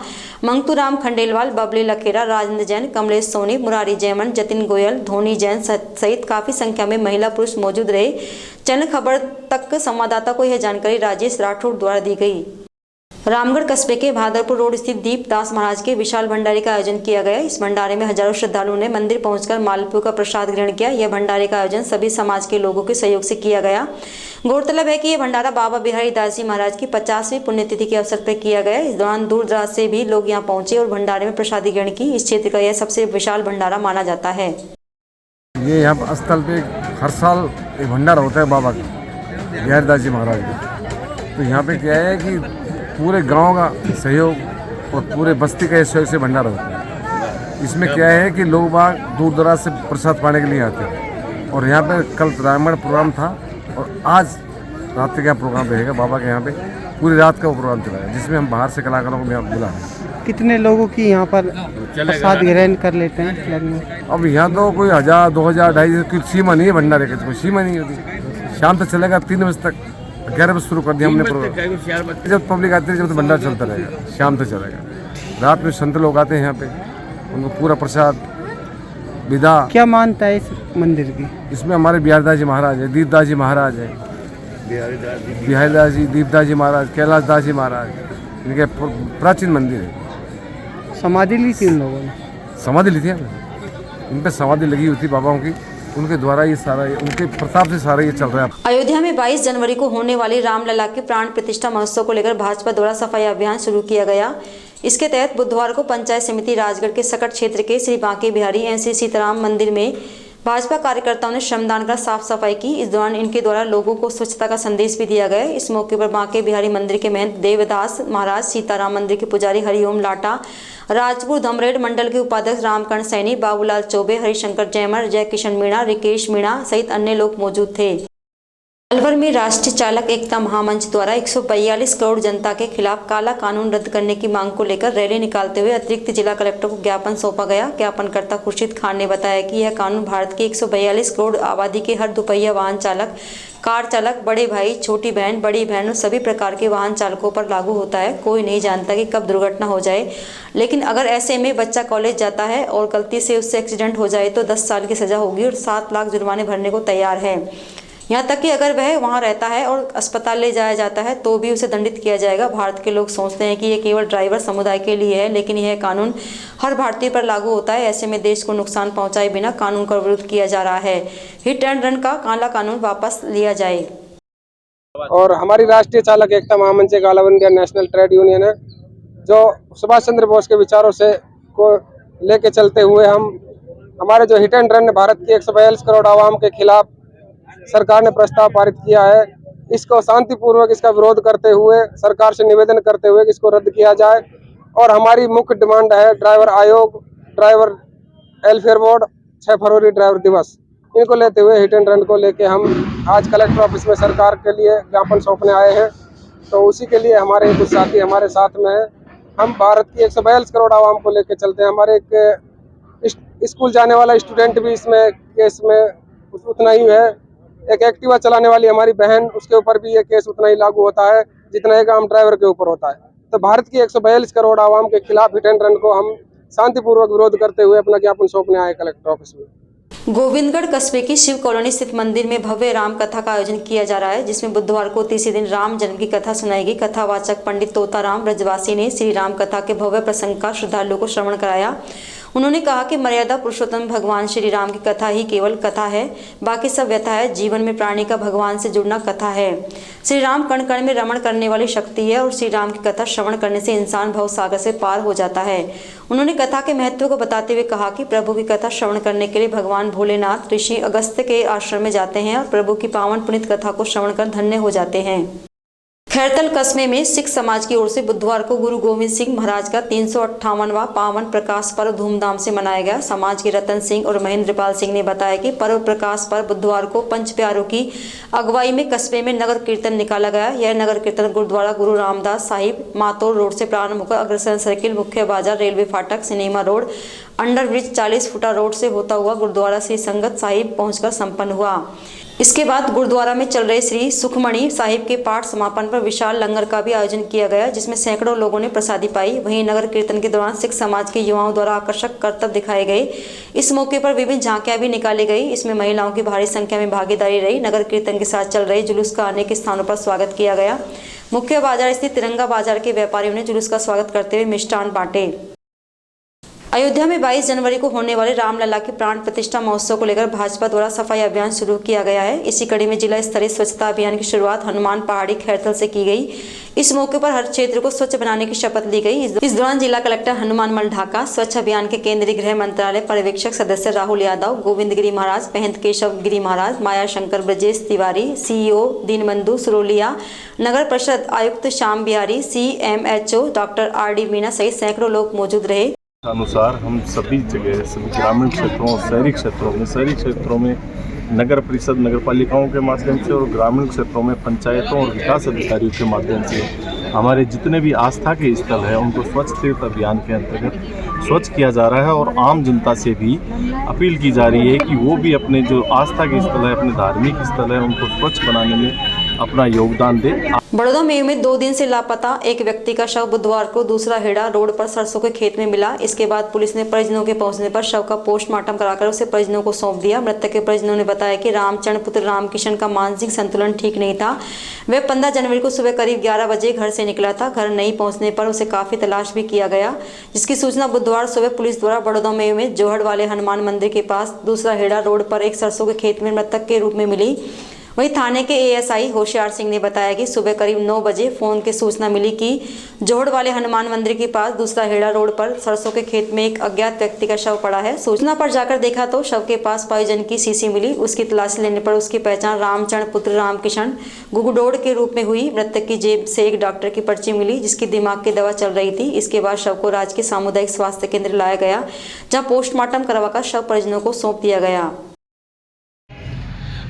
मंगतूराम खंडेलवाल, बबली लखेरा, राजेंद्र जैन, कमलेश सोनी, मुरारी जैमन, जतिन गोयल, धोनी जैन सहित काफी संख्या में महिला पुरुष मौजूद रहे। चैनल खबर तक संवाददाता को यह जानकारी राजेश राठौड़ द्वारा दी गई। रामगढ़ कस्बे के भादरपुर रोड स्थित दीपदास महाराज के विशाल भंडारे का आयोजन किया गया। इस भंडारे में हजारों श्रद्धालुओं ने मंदिर पहुंचकर मालपुआ का प्रसाद ग्रहण किया। यह भंडारे का आयोजन सभी समाज के लोगों के सहयोग से किया गया। गौरतलब है कि यह भंडारा बाबा बिहारी दास जी महाराज की 50वीं पुण्यतिथि के अवसर पर किया गया। इस दौरान दूर दराज से भी लोग यहां पहुंचे और भंडारे में प्रसादी ग्रहण की। इस क्षेत्र का यह सबसे विशाल भंडारा माना जाता है। ये यहाँ स्थल पे हर साल एक भंडारा होता है बाबा का, बिहारी दास जी महाराज का। तो यहाँ पे क्या है कि पूरे गांव का सहयोग और पूरे बस्ती का सहयोग से भंडारा होता है। इसमें क्या है कि लोग बाग दूर दराज से प्रसाद पाने के लिए आते हैं। और यहाँ पे कल रामायण प्रोग्राम था और आज रात का प्रोग्राम रहेगा बाबा के यहाँ पे। पूरी रात का वो प्रोग्राम चलाएगा जिसमें हम बाहर से कलाकारों को यहाँ बुला रहे हैं। कितने लोगों की यहाँ पर प्रसाद ग्रहण कर लेते हैं? अब यहाँ तो कोई 1000, 2000, 2500 की सीमा नहीं है भंडारे की, कोई सीमा नहीं होती। शाम तक चलेगा 3 बजे तक, 11 बजे शुरू कर दिया हमने प्रोग्राम। जब पब्लिक आती है जब तो भंडारा चलता रहेगा, शाम तक चलेगा। रात में संत लोग आते हैं यहाँ पे, उनको पूरा प्रसाद विदा। क्या मानता है इस मंदिर की? इसमें हमारे बिहारी दास जी महाराज है, दीपदास जी महाराज है, बिहारी दास जी, दीपदास जी महाराज, कैलाश दास जी महाराज, इनके प्राचीन मंदिर है। समाधि ली थी उन लोगों ने? समाधि ली थी, इन पे समाधि लगी हुई थी बाबाओं की, उनके द्वारा ये सारा, उनके प्रताप से सारा ये चल रहा है। अयोध्या में 22 जनवरी को होने वाले रामलला के प्राण प्रतिष्ठा महोत्सव को लेकर भाजपा द्वारा सफाई अभियान शुरू किया गया। इसके तहत बुधवार को पंचायत समिति राजगढ़ के सकट क्षेत्र के श्री बांके बिहारी एनसी सीताराम मंदिर में भाजपा कार्यकर्ताओं ने श्रमदान कर साफ सफाई की। इस दौरान इनके द्वारा लोगों को स्वच्छता का संदेश भी दिया गया। इस मौके पर बांके बिहारी मंदिर के महंत देवदास महाराज, सीताराम मंदिर के पुजारी हरिओम लाटा, राजपुर धमरेड मंडल के उपाध्यक्ष रामकर्ण सैनी, बाबूलाल चौबे, हरिशंकर जैमर, जय किशन मीणा, रिकेश मीणा सहित अन्य लोग मौजूद थे। अलवर में राष्ट्रीय चालक एकता महामंच द्वारा 142 करोड़ जनता के खिलाफ काला कानून रद्द करने की मांग को लेकर रैली निकालते हुए अतिरिक्त जिला कलेक्टर को ज्ञापन सौंपा गया। ज्ञापनकर्ता खुर्शीद खान ने बताया कि यह कानून भारत की 142 करोड़ आबादी के हर दुपहिया वाहन चालक, कार चालक, बड़े भाई, छोटी बहन, बड़ी बहन और सभी प्रकार के वाहन चालकों पर लागू होता है। कोई नहीं जानता कि कब दुर्घटना हो जाए, लेकिन अगर ऐसे में बच्चा कॉलेज जाता है और गलती से उससे एक्सीडेंट हो जाए तो 10 साल की सजा होगी और 7 लाख जुर्माने भरने को तैयार है। यहाँ तक कि अगर वह वहाँ रहता है और अस्पताल ले जाया जाता है तो भी उसे दंडित किया जाएगा। भारत के लोग सोचते हैं कि ये केवल ड्राइवर समुदाय के लिए है, लेकिन यह कानून हर भारतीय पर लागू होता है। ऐसे में देश को नुकसान पहुंचाए बिना कानून का विरोध किया जा रहा है। हिट एंड रन का काला कानून वापस लिया जाए। और हमारी राष्ट्रीय चालक एकता महामंच एक all over India national trade union है, जो सुभाष चंद्र बोस के विचारों से को लेके चलते हुए हम हमारे जो हिट एंड रन भारत की 142 करोड़ आवाम के खिलाफ सरकार ने प्रस्ताव पारित किया है, इसको शांतिपूर्वक इसका विरोध करते हुए सरकार से निवेदन करते हुए कि इसको रद्द किया जाए। और हमारी मुख्य डिमांड है ड्राइवर आयोग, ड्राइवर वेलफेयर बोर्ड, 6 फरवरी ड्राइवर दिवस, इनको लेते हुए हिट एंड रन को लेके हम आज कलेक्टर ऑफिस में सरकार के लिए ज्ञापन सौंपने आए हैं। तो उसी के लिए हमारे कुछ साथी हमारे साथ में हैं। हम भारत की 142 करोड़ आवाम को लेके चलते हैं। हमारे एक स्कूल जाने वाला स्टूडेंट भी इसमें केस में उतना ही है। एक एक्टिवा चलाने वाली हमारी बहन, उसके ऊपर भी ये केस उतना ही लागू होता है जितना एक आम ड्राइवर के ऊपर होता है। तो भारत की 142 करोड़ आवाम के खिलाफ हिट एंड रन को हम शांतिपूर्वक विरोध करते हुए अपना ज्ञापन सौंपने आए कलेक्टर ऑफिस में। गोविंदगढ़ कस्बे की शिव कॉलोनी स्थित मंदिर में भव्य राम कथा का आयोजन किया जा रहा है, जिसमें बुधवार को तीसरे दिन राम जन्म की कथा सुनाई गई। कथावाचक पंडित तोताराम ब्रजवासी ने श्री राम कथा के भव्य प्रसंग का श्रद्धालुओं को श्रवण कराया। उन्होंने कहा कि मर्यादा पुरुषोत्तम भगवान श्री राम की कथा ही केवल कथा है, बाकी सब व्यथा है। जीवन में प्राणी का भगवान से जुड़ना कथा है। श्री राम कण कण में रमण करने वाली शक्ति है और श्री राम की कथा श्रवण करने से इंसान भव सागर से पार हो जाता है। उन्होंने कथा के महत्व को बताते हुए कहा कि प्रभु की कथा श्रवण करने के लिए भगवान भोलेनाथ ऋषि अगस्त्य के आश्रम में जाते हैं और प्रभु की पावन पुनीत कथा को श्रवण कर धन्य हो जाते हैं। खैरतल कस्बे में सिख समाज की ओर से बुधवार को गुरु गोविंद सिंह महाराज का 358वां पावन प्रकाश पर्व धूमधाम से मनाया गया। समाज के रतन सिंह और महेंद्रपाल सिंह ने बताया कि पर्व प्रकाश पर्व बुधवार को पंच प्यारों की अगुवाई में कस्बे में नगर कीर्तन निकाला गया। यह नगर कीर्तन गुरुद्वारा गुरु रामदास साहिब मातोर रोड से प्रारंभ होकर अग्रसर सर्किल, मुख्य बाजार, रेलवे फाटक, सिनेमा रोड, अंडर ब्रिज, 40 फुटा रोड से होता हुआ गुरुद्वारा श्री संगत साहिब पहुंचकर संपन्न हुआ। इसके बाद गुरुद्वारा में चल रहे श्री सुखमणि साहिब के पाठ समापन पर विशाल लंगर का भी आयोजन किया गया, जिसमें सैकड़ों लोगों ने प्रसादी पाई। वहीं नगर कीर्तन के दौरान सिख समाज के युवाओं द्वारा आकर्षक करतब दिखाए गए। इस मौके पर विभिन्न झांकियां भी निकाली गई। इसमें महिलाओं की भारी संख्या में भागीदारी रही। नगर कीर्तन के साथ चल रहे जुलूस का अनेक स्थानों पर स्वागत किया गया। मुख्य बाजार स्थित तिरंगा बाजार के व्यापारियों ने जुलूस का स्वागत करते हुए मिष्ठान बांटे। अयोध्या में 22 जनवरी को होने वाले रामलला के प्राण प्रतिष्ठा महोत्सव को लेकर भाजपा द्वारा सफाई अभियान शुरू किया गया है। इसी कड़ी में जिला स्तरीय स्वच्छता अभियान की शुरुआत हनुमान पहाड़ी खैरतल से की गई। इस मौके पर हर क्षेत्र को स्वच्छ बनाने की शपथ ली गई। इस दौरान जिला कलेक्टर हनुमान मल ढाका, स्वच्छ अभियान के केंद्रीय गृह मंत्रालय पर्यवेक्षक सदस्य राहुल यादव, गोविंद गिरी महाराज, महंत केशव गिरी महाराज, माया शंकर ब्रजेश तिवारी, सीईओ दीनबंधु सुरोलिया, नगर परिषद आयुक्त Shyam Bihari, CMHO doctor RD Meena सहित सैकड़ों लोग मौजूद रहे। अनुसार हम सभी जगह, सभी ग्रामीण क्षेत्रों और शहरी क्षेत्रों में नगर परिषद, नगर पालिकाओं के माध्यम से और ग्रामीण क्षेत्रों में पंचायतों और विकास अधिकारियों के माध्यम से हमारे जितने भी आस्था के स्थल हैं उनको स्वच्छ तीर्थ अभियान के अंतर्गत स्वच्छ किया जा रहा है। और आम जनता से भी अपील की जा रही है कि वो भी अपने जो आस्था के स्थल है, अपने धार्मिक स्थल है, उनको स्वच्छ बनाने में अपना योगदान दे। बड़ौदा में 2 दिन से लापता एक व्यक्ति का शव बुधवार को दूसरा हेड़ा रोड पर सरसों के खेत में मिला। इसके बाद पुलिस ने परिजनों के पहुंचने पर शव का पोस्टमार्टम कराकर उसे परिजनों को सौंप दिया। मृतक के परिजनों ने बताया कि रामचंद्र पुत्र रामकिशन का मानसिक संतुलन ठीक नहीं था। वह 15 जनवरी को सुबह करीब 11 बजे घर से निकला था। घर नहीं पहुंचने पर उसे काफी तलाश भी किया गया, जिसकी सूचना बुधवार सुबह पुलिस द्वारा बड़ौदा में जोहड़ वाले हनुमान मंदिर के पास दूसरा हेड़ा रोड पर एक सरसों के खेत में मृतक के रूप में मिली। वहीं थाने के ASI होशियार सिंह ने बताया कि सुबह करीब 9 बजे फोन की सूचना मिली कि जोहड़ वाले हनुमान मंदिर के पास दूसरा हेड़ा रोड पर सरसों के खेत में एक अज्ञात व्यक्ति का शव पड़ा है। सूचना पर जाकर देखा तो शव के पास पॉइजन की शीशी मिली। उसकी तलाशी लेने पर उसकी पहचान रामचंद्र पुत्र रामकिशन गुगुडोड़ के रूप में हुई। मृतक की जेब से एक डॉक्टर की पर्ची मिली जिसकी दिमाग की दवा चल रही थी। इसके बाद शव को राजकीय सामुदायिक स्वास्थ्य केंद्र लाया गया, जहाँ पोस्टमार्टम करवाकर शव परिजनों को सौंप दिया गया।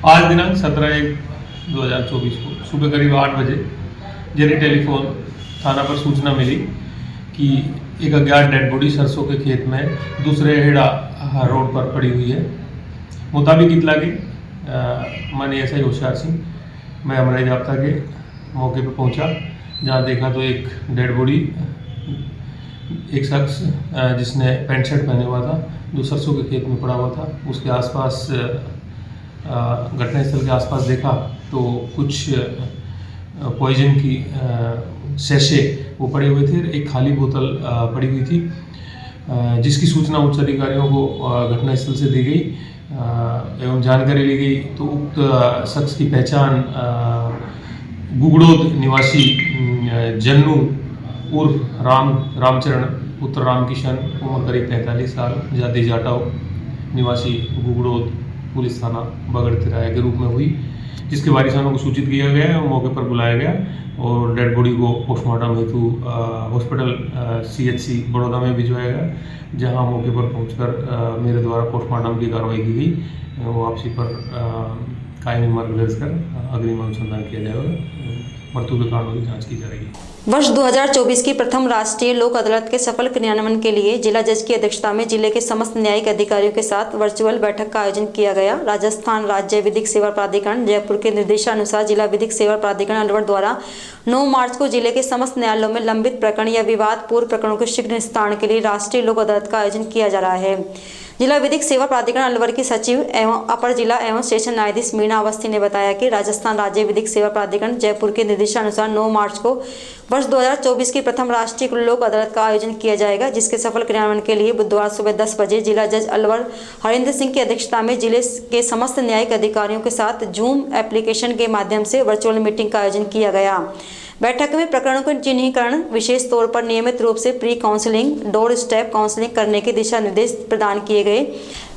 आज दिनांक 17/1/2024 को सुबह करीब 8 बजे जेरी टेलीफोन थाना पर सूचना मिली कि एक अज्ञात डेड बॉडी सरसों के खेत में दूसरे हेड़ा रोड पर पड़ी हुई है। मुताबिक इतला के माननीय SI होशियार सिंह, मैं हमारे जाब्ता के मौके पर पहुंचा, जहां देखा तो एक डेड बॉडी, एक शख्स जिसने पैंट शर्ट पहने हुआ था, जो सरसों के खेत में पड़ा हुआ था। उसके आसपास घटनास्थल के आसपास देखा तो कुछ पॉइजन की सैशे वो पड़े हुए थे, एक खाली बोतल पड़ी हुई थी, जिसकी सूचना उच्च अधिकारियों को घटनास्थल से दी गई एवं जानकारी ली गई। तो उक्त शख्स की पहचान गुगड़ोद निवासी जन्नू उर्फ रामचरण पुत्र रामकिशन, उम्र करीब 43 साल, जाति जाटाव, निवासी गुगड़ोद, पुलिस थाना बगड़ तिराया के रूप में हुई, जिसके वारिसानों को सूचित किया गया और मौके पर बुलाया गया और डेड बॉडी को पोस्टमार्टम हेतु हॉस्पिटल CHC बड़ौदा में भिजवाया गया, जहां मौके पर पहुंचकर मेरे द्वारा पोस्टमार्टम की कार्रवाई की गई। वापसी पर कायमी मार्ग दर्ज कर अग्रिम अनुसंधान किया जाएगा। मृत्यु के कारणों की जाँच की जाएगी। वर्ष 2024 की प्रथम राष्ट्रीय लोक अदालत के सफल क्रियान्वयन के लिए जिला जज की अध्यक्षता में जिले के समस्त न्यायिक अधिकारियों के साथ वर्चुअल बैठक का आयोजन किया गया। राजस्थान राज्य विधिक सेवा प्राधिकरण जयपुर के निर्देशानुसार जिला विधिक सेवा प्राधिकरण अलवर द्वारा 9 मार्च को जिले के समस्त न्यायालयों में लंबित प्रकरण या विवाद पूर्ण प्रकरणों के शीघ्र निस्तारण के लिए राष्ट्रीय लोक अदालत का आयोजन किया जा रहा है। जिला विधिक सेवा प्राधिकरण अलवर की सचिव एवं अपर जिला एवं सेशन न्यायाधीश मीना अवस्थी ने बताया कि राजस्थान राज्य विधिक सेवा प्राधिकरण जयपुर के निर्देशानुसार 9 मार्च को वर्ष 2024 की प्रथम राष्ट्रीय लोक अदालत का आयोजन किया जाएगा, जिसके सफल क्रियान्वयन के लिए बुधवार सुबह 10 बजे जिला जज अलवर हरिंद्र सिंह की अध्यक्षता में जिले के समस्त न्यायिक अधिकारियों के साथ जूम एप्लीकेशन के माध्यम से वर्चुअल मीटिंग का आयोजन किया गया। बैठक में प्रकरणों का चिन्हीकरण, विशेष तौर पर नियमित रूप से pre counselling, door step counselling करने के दिशा निर्देश प्रदान किए गए।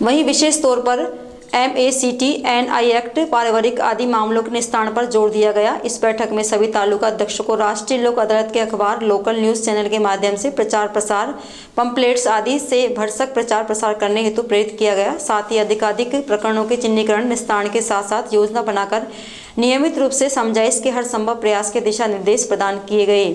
वहीं विशेष तौर पर MACT, NI एक्ट, पारिवारिक आदि मामलों के निस्तारण पर जोर दिया गया। इस बैठक में सभी तालुका अध्यक्षों को राष्ट्रीय लोक अदालत के अखबार, लोकल न्यूज चैनल के माध्यम से प्रचार प्रसार, पंपलेट्स आदि से भरसक प्रचार प्रसार करने हेतु प्रेरित किया गया। साथ ही अधिकाधिक प्रकरणों के चिन्हीकरण, निस्तारण के साथ साथ योजना बनाकर नियमित रूप से समझाइश के हर संभव प्रयास के दिशा निर्देश प्रदान किए गए।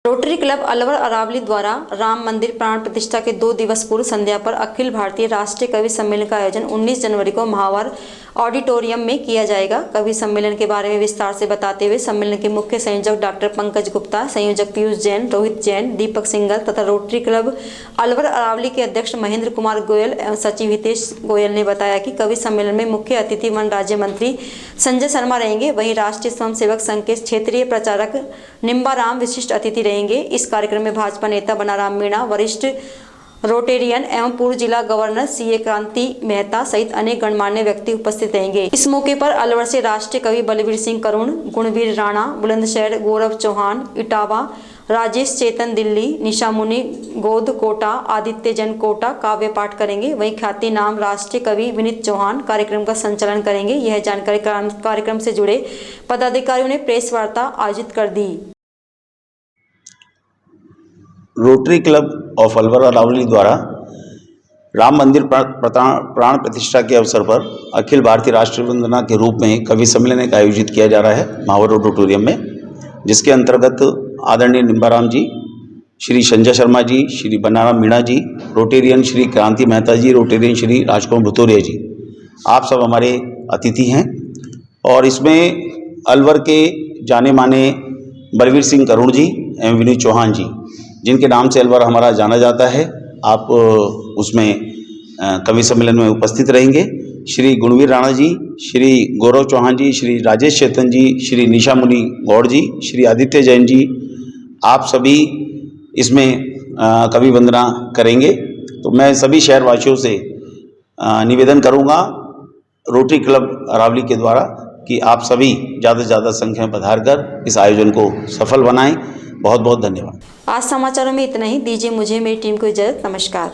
रोटरी क्लब अलवर अरावली द्वारा राम मंदिर प्राण प्रतिष्ठा के 2 दिवस पूर्व संध्या पर अखिल भारतीय राष्ट्रीय कवि सम्मेलन का आयोजन 19 जनवरी को महावर ऑडिटोरियम में किया जाएगा। कवि सम्मेलन के बारे में विस्तार से बताते हुए सम्मेलन के मुख्य संयोजक डॉक्टर पंकज गुप्ता, संयोजक पीयूष जैन, रोहित जैन, दीपक सिंगल तथा रोटरी क्लब अलवर अरावली के अध्यक्ष महेंद्र कुमार गोयल एवं सचिव हितेश गोयल ने बताया कि कवि सम्मेलन में मुख्य अतिथि वन राज्य मंत्री संजय शर्मा रहेंगे। वहीं राष्ट्रीय स्वयंसेवक संघ के क्षेत्रीय प्रचारक निम्बाराम विशिष्ट अतिथि रहेंगे। इस कार्यक्रम में भाजपा नेता बनाराम मीणा, वरिष्ठ रोटेरियन एवं पूर्व जिला गवर्नर CA क्रांति मेहता सहित अनेक गणमान्य व्यक्ति उपस्थित रहेंगे। इस मौके पर अलवर से राष्ट्रीय कवि बलवीर सिंह करुण, गुणवीर राणा, बुलंदशहर गौरव चौहान, इटावा राजेश चेतन दिल्ली, निशा मुनि गोद कोटा, आदित्य जैन कोटा काव्य पाठ करेंगे। वहीं ख्याति नाम राष्ट्रीय कवि विनीत चौहान कार्यक्रम का संचालन करेंगे। यह जानकारी कार्यक्रम से जुड़े पदाधिकारियों ने प्रेस वार्ता आयोजित कर दी। Rotary club of Alwar Aravali द्वारा राम मंदिर प्राण प्रतिष्ठा के अवसर पर अखिल भारतीय राष्ट्रीय वंदना के रूप में कवि सम्मेलन का आयोजित किया जा रहा है महावर ऑडिटोरियम में, जिसके अंतर्गत आदरणीय निम्बाराम जी, श्री संजय शर्मा जी, श्री बनाराम मीणा जी, रोटेरियन श्री क्रांति मेहता जी, रोटेरियन श्री राजकुमार भुतोरिया जी, आप सब हमारे अतिथि हैं। और इसमें अलवर के जाने माने बलवीर सिंह करुण जी एवं विनीत चौहान जी, जिनके नाम से अलवर हमारा जाना जाता है, आप उसमें कवि सम्मेलन में उपस्थित रहेंगे। श्री गुणवीर राणा जी, श्री गौरव चौहान जी, श्री राजेश चेतन जी, श्री निशा मुनि गौड़ जी, श्री आदित्य जैन जी, आप सभी इसमें कवि वंदना करेंगे। तो मैं सभी शहरवासियों से निवेदन करूंगा रोटरी क्लब अरावली के द्वारा कि आप सभी ज़्यादा से ज़्यादा संख्या में पधार कर इस आयोजन को सफल बनाएं। बहुत बहुत धन्यवाद। आज समाचारों में इतना ही। दीजिए मुझे मेरी टीम को इजाजत। नमस्कार।